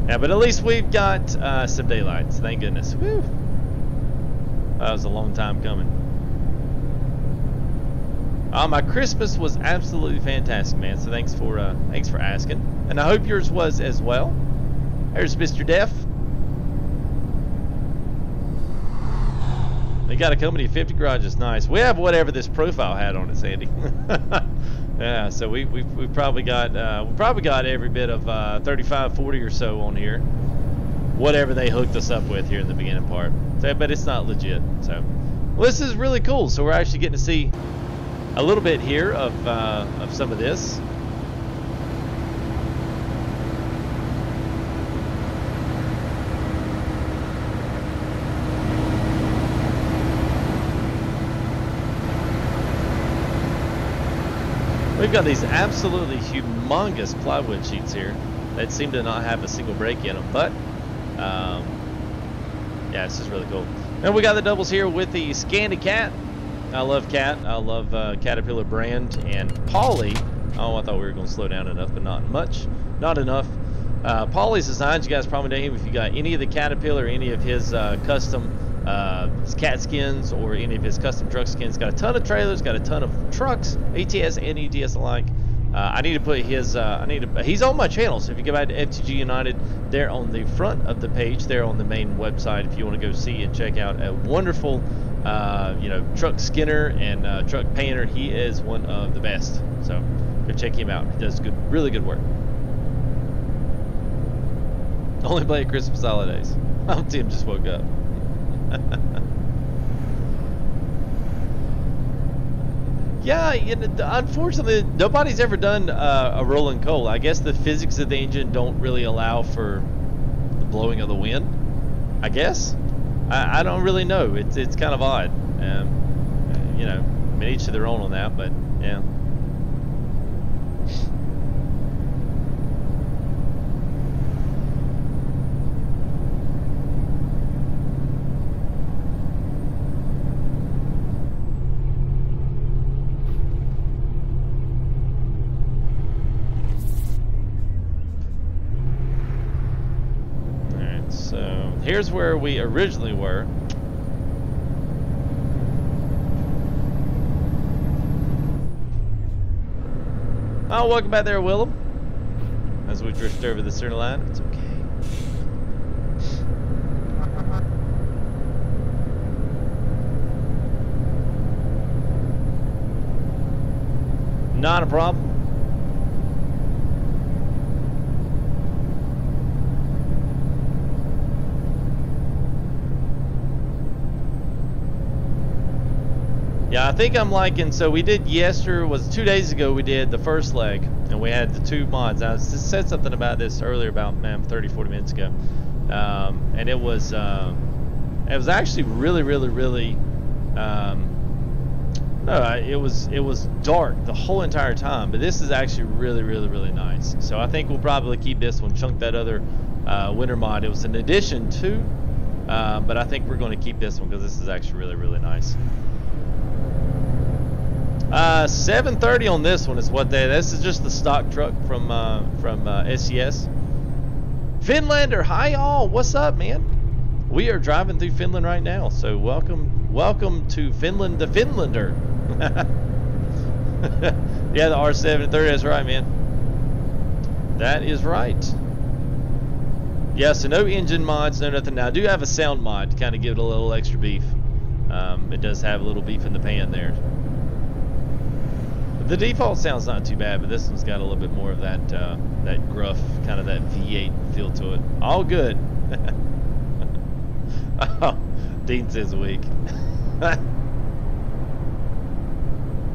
Yeah, but at least we've got some daylight, so thank goodness. Woo! That was a long time coming. My Christmas was absolutely fantastic, man. So thanks for asking, and I hope yours was as well. There's Mr. Def. They got a company of 50 garages. Nice. We have whatever this profile had on it, Sandy. Yeah, so we've probably got every bit of 35, 40 or so on here. Whatever they hooked us up with here in the beginning part. So, but it's not legit. So, well, this is really cool. So we're actually getting to see a little bit here of some of this. We've got these absolutely humongous plywood sheets here that seem to not have a single break in them, but yeah, this is really cool. And we got the doubles here with the Scandi Cat. I love Cat. I love Caterpillar brand and Polly. Oh, I thought we were going to slow down enough, but not much, not enough. Polly's designs, you guys probably know him if you got any of the Caterpillar, any of his custom cat skins or any of his custom truck skins. Got a ton of trailers, got a ton of trucks, ATS and ETS alike. I need to put his he's on my channel, so if you go back to FTG United, there on the front of the page, there on the main website, if you want to go see and check out a wonderful truck skinner and truck painter. He is one of the best, so go check him out. He does really good work. Only play at Christmas holidays. Oh, Tim just woke up. Yeah, you know, unfortunately, nobody's ever done a rolling coal. I guess the physics of the engine don't really allow for the blowing of the wind. I guess. I don't really know. It's kind of odd. You know, I mean, each to their own on that, but yeah. Here's where we originally were. Oh, welcome back there, Willem. As we drift over the center line, it's okay. Not a problem. Yeah, I think I'm liking, so we did was 2 days ago we did the first leg, and we had the 2 mods. I said something about this earlier about, 30, 40 minutes ago. And it was actually really, it was dark the whole entire time, but this is actually really nice. So I think we'll probably keep this one, chunk that other winter mod. It was an addition too, but I think we're going to keep this one because this is actually really nice. 730 on this one is what this is just the stock truck from SCS. Finlander, hi y'all, what's up, man? We are driving through Finland right now, so welcome to Finland, the Finlander. Yeah, the R730, that's right, man. That is right. Yeah, so no engine mods, no nothing. Now I do have a sound mod to kind of give it a little extra beef. It does have a little beef in the pan there. The default sound's not too bad, but this one's got a little bit more of that that gruff, kind of that V8 feel to it. All good. Oh, Dean says weak.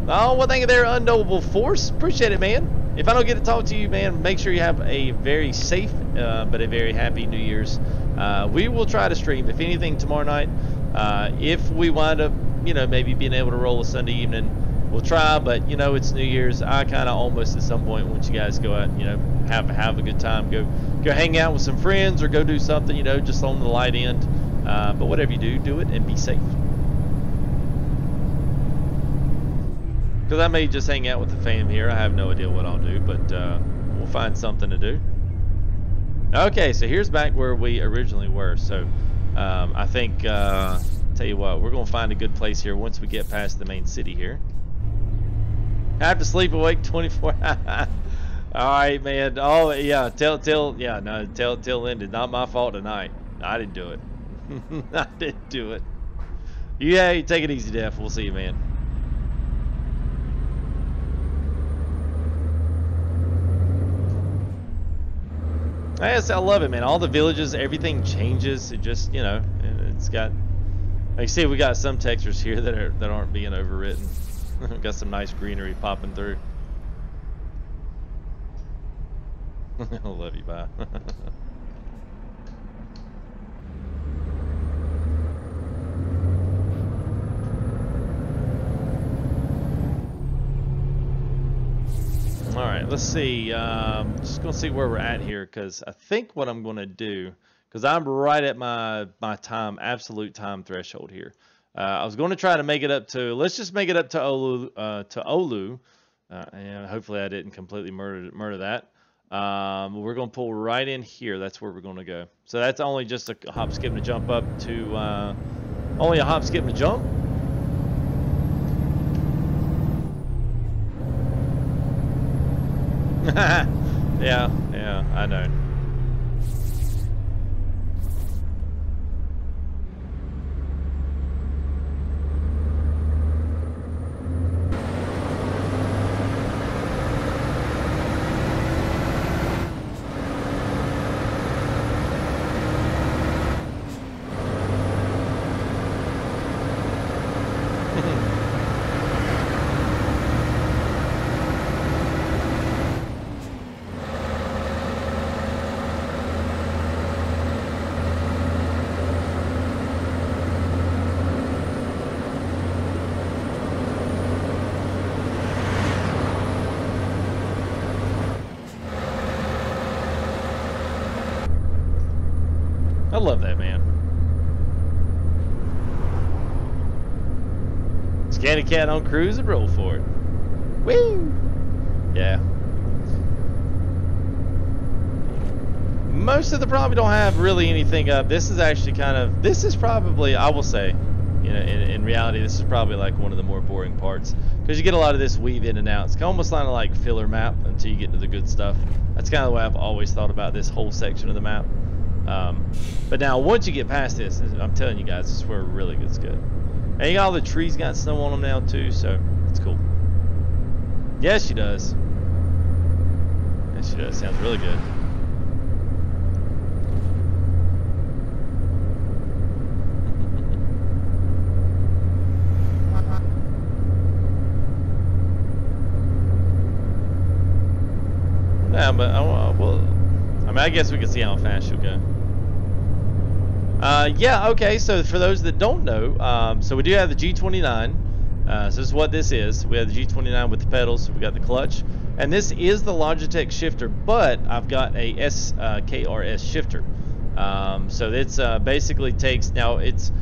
Oh, well, thank you there, Unknowable Force. Appreciate it, man. If I don't get to talk to you, man, make sure you have a very safe but a very happy New Year's. We will try to stream, if anything, tomorrow night. If we wind up, you know, maybe being able to roll a Sunday evening, we'll try, but you know, it's New Year's. I kind of almost at some point want you guys to go out and, you know, have a good time, go hang out with some friends or go do something, you know, just on the light end. But whatever you do it and be safe. Because I may just hang out with the fam here. I have no idea what I'll do, but we'll find something to do. Okay, so here's back where we originally were. So I think, tell you what, we're going to find a good place here once we get past the main city here. Have to sleep awake 24. All right, man. Oh yeah, tell Linda, not my fault tonight. I didn't do it. I didn't do it. Yeah, you take it easy, Def. We'll see you, man. Yes, I love it, man. All the villages, everything changes. It just, you know, it's got. Like you see, we got some textures here that aren't being overwritten. Got some nice greenery popping through. I love you, bye. All right, let's see. Just gonna see where we're at here, because I think what I'm gonna do, because I'm right at my absolute time threshold here. I was going to try to make it up to, let's just make it up to Oulu, and hopefully I didn't completely murder that. We're going to pull right in here. That's where we're going to go. So that's only just a hop, skip, and a jump up to, only a hop, skip, and a jump. Yeah, I know. Land a cat on cruise and roll for it. Woo! Yeah. Most of the probably don't have really anything up. This is actually kind of, this is probably, I will say, you know, in reality, this is probably like one of the more boring parts because you get a lot of this weave in and out. It's almost kind of like filler map until you get to the good stuff. That's kind of the way I've always thought about this whole section of the map. But now once you get past this, I'm telling you guys, this is where it really gets good. And you got all the trees got snow on them now too, so it's cool. Yes, she does. Yes, she does. Sounds really good. Yeah, but well, I mean, I guess we can see how fast she'll go. Yeah, okay, so for those that don't know, so we do have the G29. So this is what this is. We have the G29 with the pedals. We got the clutch. And this is the Logitech shifter, but I've got a SKRS shifter. So it's basically takes, now it's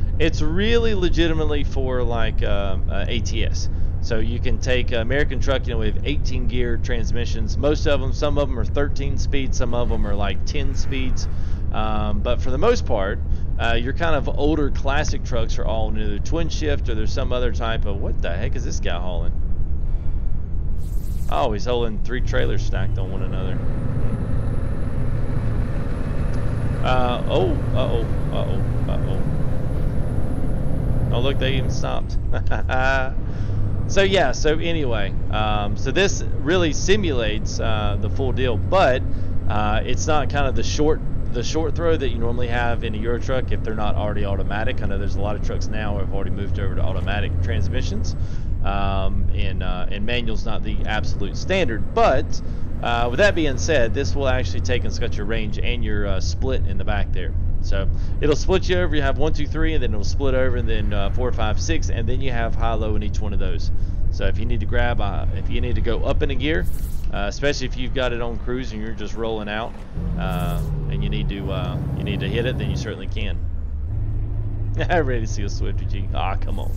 really legitimately for like ATS. So you can take American Truck, you know, we have 18 gear transmissions. Most of them, some of them are 13 speeds, some of them are like 10 speeds. But for the most part, your kind of older classic trucks are all either twin shift or there's some other type of, what the heck is this guy hauling? Oh, he's hauling 3 trailers stacked on one another. Oh, look, they even stopped. So yeah, so anyway, so this really simulates the full deal, but it's not kind of the short throw that you normally have in a Euro truck if they're not already automatic. I know there's a lot of trucks now have already moved over to automatic transmissions, and manual's not the absolute standard. But with that being said, this will actually take and cut your range and your split in the back there. So it'll split you over. You have 1, 2, 3, and then it'll split over, and then 4, 5, 6, and then you have high-low in each one of those. So if you need to grab, if you need to go up in a gear, especially if you've got it on cruise and you're just rolling out, and you need to hit it, then you certainly can. I'm ready to see a Swifty G. Ah, come on.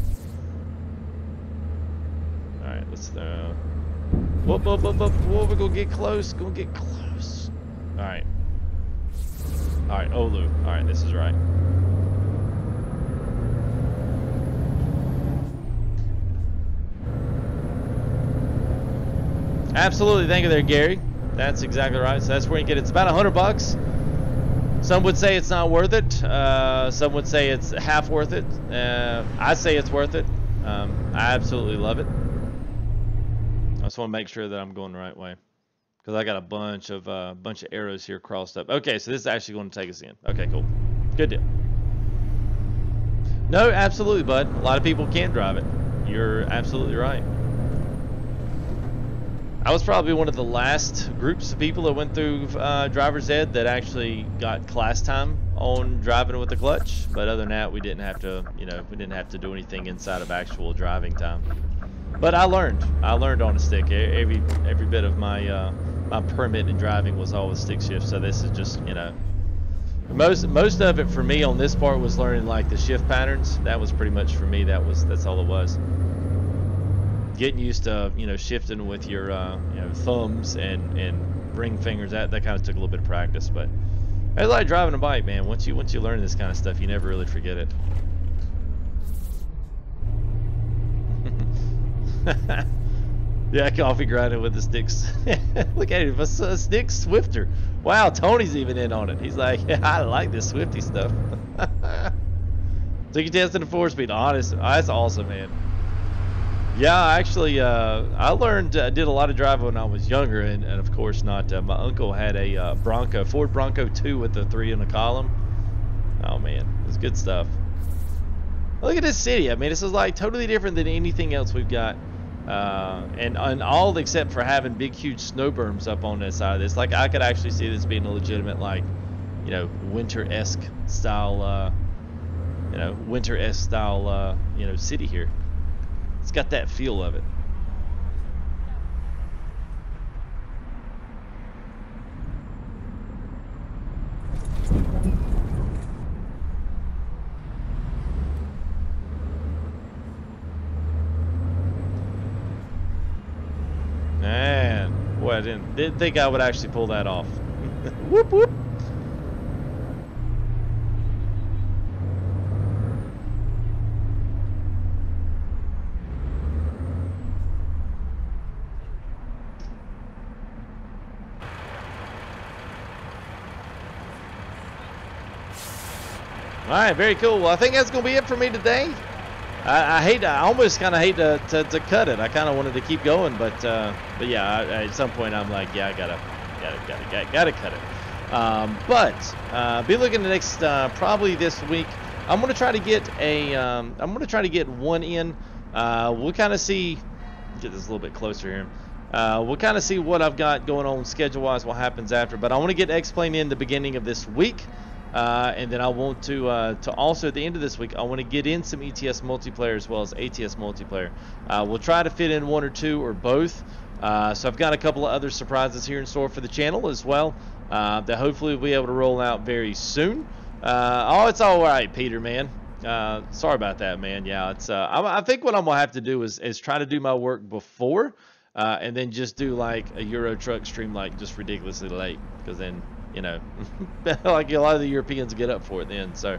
All right, let's. Whoop, whoop, whoop, whoop. Whoa, we're gonna get close. Gonna get close. All right. All right, Oulu. All right, this is right. Absolutely, thank you there, Gary. That's exactly right. So that's where you get it. It's about $100. Some would say it's not worth it. Some would say it's half worth it. I say it's worth it. I absolutely love it. I just want to make sure that I'm going the right way, because I got a bunch of arrows here crossed up. Okay, so this is actually going to take us in. Okay, cool. Good deal. No, absolutely, bud. A lot of people can't drive it. You're absolutely right. I was probably one of the last groups of people that went through driver's ed that actually got class time on driving with the clutch. But other than that, we didn't have to, you know, we didn't have to do anything inside of actual driving time. But I learned on a stick. Every bit of my my permit in driving was always stick shift. So this is just, you know, most of it for me on this part was learning like the shift patterns. That was pretty much for me. That's all it was. Getting used to, you know, shifting with your you know, thumbs and ring fingers. That kind of took a little bit of practice. But it's like driving a bike, man. Once you learn this kind of stuff, you never really forget it. Yeah, coffee grinding with the sticks. Look at it, a stick swifter. Wow, Tony's even in on it. He's like, yeah, I like this Swifty stuff. So you testing the 4-speed. Honest, that's awesome, man. Yeah, actually, I learned, did a lot of driving when I was younger, and of course not. My uncle had a Ford Bronco 2 with the 3 in the column. Oh man, it's good stuff. Look at this city. I mean, this is like totally different than anything else we've got. And all except for having big, huge snow berms up on this side of this. Like, I could actually see this being a legitimate, like, you know, winter-esque style, you know, winter-esque style, you know, city here. It's got that feel of it. Boy, I didn't think I would actually pull that off. Whoop, whoop. All right, very cool. Well, I think that's going to be it for me today. I almost kind of hate to cut it. I kind of wanted to keep going, but yeah, at some point I'm like, yeah, I gotta cut it. Be looking the next probably this week. I'm gonna try to get one in. We'll kind of see. Get this a little bit closer here. We'll kind of see what I've got going on schedule-wise, what happens after. But I want to get X-Plane in the beginning of this week. And then I want to also at the end of this week, I want to get in some ETS multiplayer as well as ATS multiplayer. We'll try to fit in one or two or both. So I've got a couple of other surprises here in store for the channel as well that hopefully we'll be able to roll out very soon. Oh, it's all right, Peter, man. Sorry about that, man. Yeah, it's I think what I'm gonna have to do is try to do my work before and then just do like a Euro Truck stream like just ridiculously late, because then, you know, like a lot of the Europeans get up for it then. So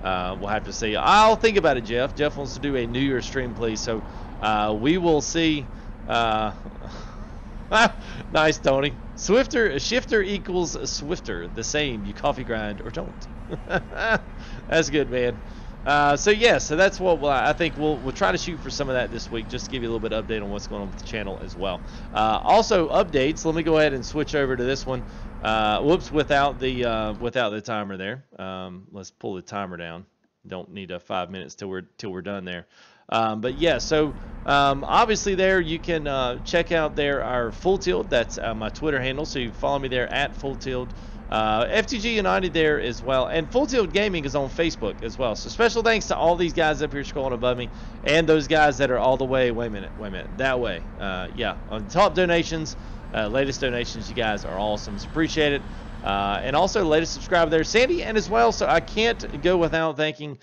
we'll have to see. I'll think about it, Jeff. Jeff wants to do a New Year's stream, please. So we will see. Nice, Tony. Shifter equals swifter. The same. You coffee grind or don't. That's good, man. So yeah, so that's what I think we'll try to shoot for some of that this week, just to give you a little bit of update on what's going on with the channel as well. Also updates. Let me go ahead and switch over to this one. Whoops, without the timer there. Let's pull the timer down. Don't need 5 minutes till we're done there. But yeah, so obviously there you can check out there our Full Tilt. That's my Twitter handle, so you can follow me there at Full Tilt. FTG United there as well, and Full Tilt Gaming is on Facebook as well. So special thanks to all these guys up here scrolling above me, and those guys that are all the way. Wait a minute, that way. Yeah, on top donations, latest donations. You guys are awesome. Appreciate it. And also the latest subscriber there, Sandy, and as well. So I can't go without thanking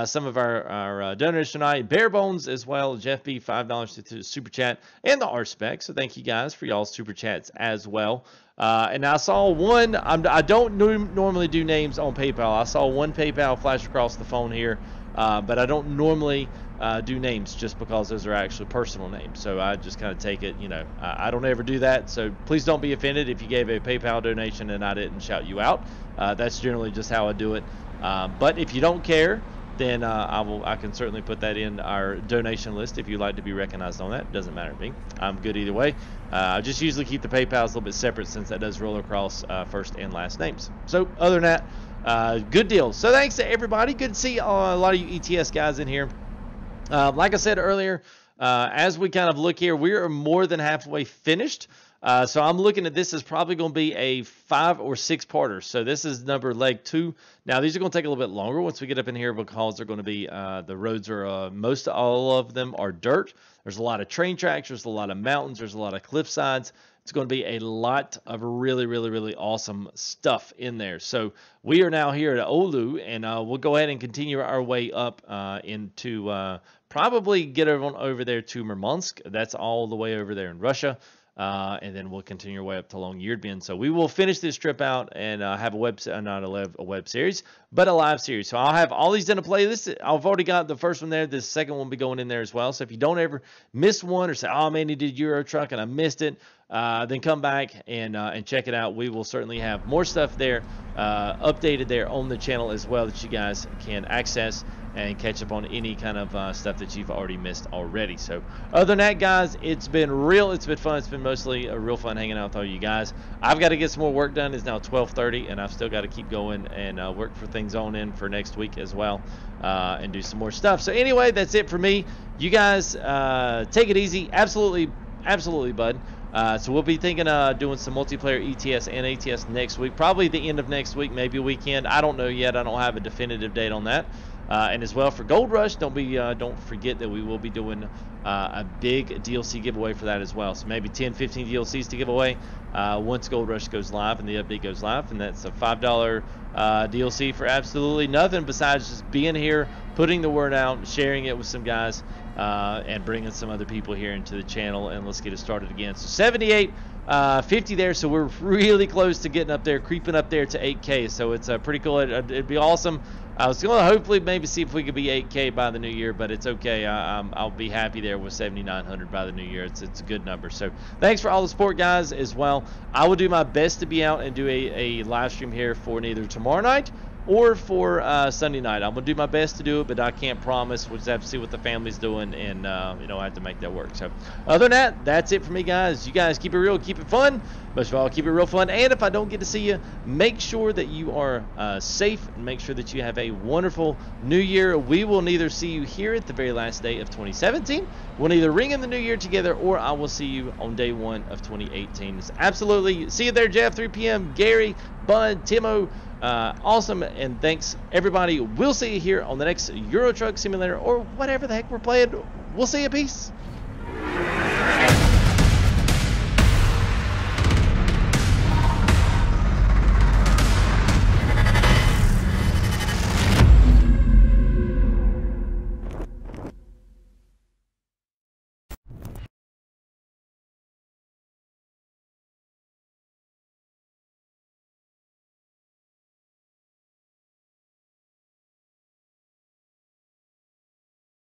some of our donors tonight. Bare Bones as well, Jeff B, $5 to super chat, and the R-Spec. So thank you guys for y'all's super chats as well. And I saw one. I don't normally do names on PayPal. I saw one PayPal flash across the phone here, but I don't normally do names just because those are actually personal names. So I just kind of take it, you know, I don't ever do that. So please don't be offended if you gave a PayPal donation and I didn't shout you out. That's generally just how I do it. But if you don't care, then I can certainly put that in our donation list if you'd like to be recognized on that. Doesn't matter to me. I'm good either way. I just usually keep the PayPals a little bit separate since that does roll across first and last names. So other than that, good deal. So thanks to everybody. Good to see a lot of you ETS guys in here. Like I said earlier, as we kind of look here, we are more than halfway finished. So I'm looking at this as probably going to be a 5 or 6 parter. So this is leg 2. Now these are going to take a little bit longer once we get up in here because they're going to be the roads are most all of them are dirt. There's a lot of train tracks. There's a lot of mountains. There's a lot of cliff sides. It's going to be a lot of really awesome stuff in there. So we are now here at Oulu, and we'll go ahead and continue our way up into probably get everyone over there to Murmansk. That's all the way over there in Russia. And then we'll continue our way up to Longyearbyen. So we will finish this trip out and have a not a web series, but a live series. So I'll have all these in a playlist. I've already got the first one there. The second one will be going in there as well. So if you don't ever miss one or say, oh man, he did Euro Truck and I missed it, then come back and check it out. We will certainly have more stuff there updated there on the channel as well that you guys can access and catch up on any kind of stuff that you've already missed already. So other than that, guys, it's been fun. It's been mostly a real fun hanging out with all you guys. I've got to get some more work done. It's now 12:30 and I've still got to keep going and work for things on in for next week as well and do some more stuff. So anyway, that's it for me. You guys take it easy. Absolutely, bud. So we'll be thinking doing some multiplayer ETS and ATS next week, probably the end of next week, maybe a weekend. I don't know yet. I don't have a definitive date on that. And as well for Gold Rush, don't forget that we will be doing a big DLC giveaway for that as well. So maybe 10-15 DLCs to give away once Gold Rush goes live and the update goes live, and that's a $5 DLC for absolutely nothing besides just being here, putting the word out, sharing it with some guys, and bringing some other people here into the channel, and let's get it started again. So 78, 50 there, so we're really close to getting up there, creeping up there to 8K, so it's pretty cool. It'd be awesome. I was going to hopefully maybe see if we could be 8K by the new year, but it's okay. I'll be happy there with 7,900 by the new year. It's a good number. So thanks for all the support, guys, as well. I will do my best to be out and do a live stream here for neither tomorrow night or for Sunday night. I'm going to do my best to do it, but I can't promise. We'll just have to see what the family's doing, and you know, I have to make that work. So other than that, that's it for me, guys. You guys keep it real, keep it fun. Most of all, keep it real fun. And if I don't get to see you, make sure that you are safe, and make sure that you have a wonderful new year. We will neither see you here at the very last day of 2017. We'll neither ring in the new year together, or I will see you on day one of 2018. It's absolutely, see you there, Jeff, 3 p.m. Gary, Bud, Timo. Awesome, and thanks everybody. We'll see you here on the next Euro Truck Simulator, or whatever the heck we're playing. We'll see you. Peace.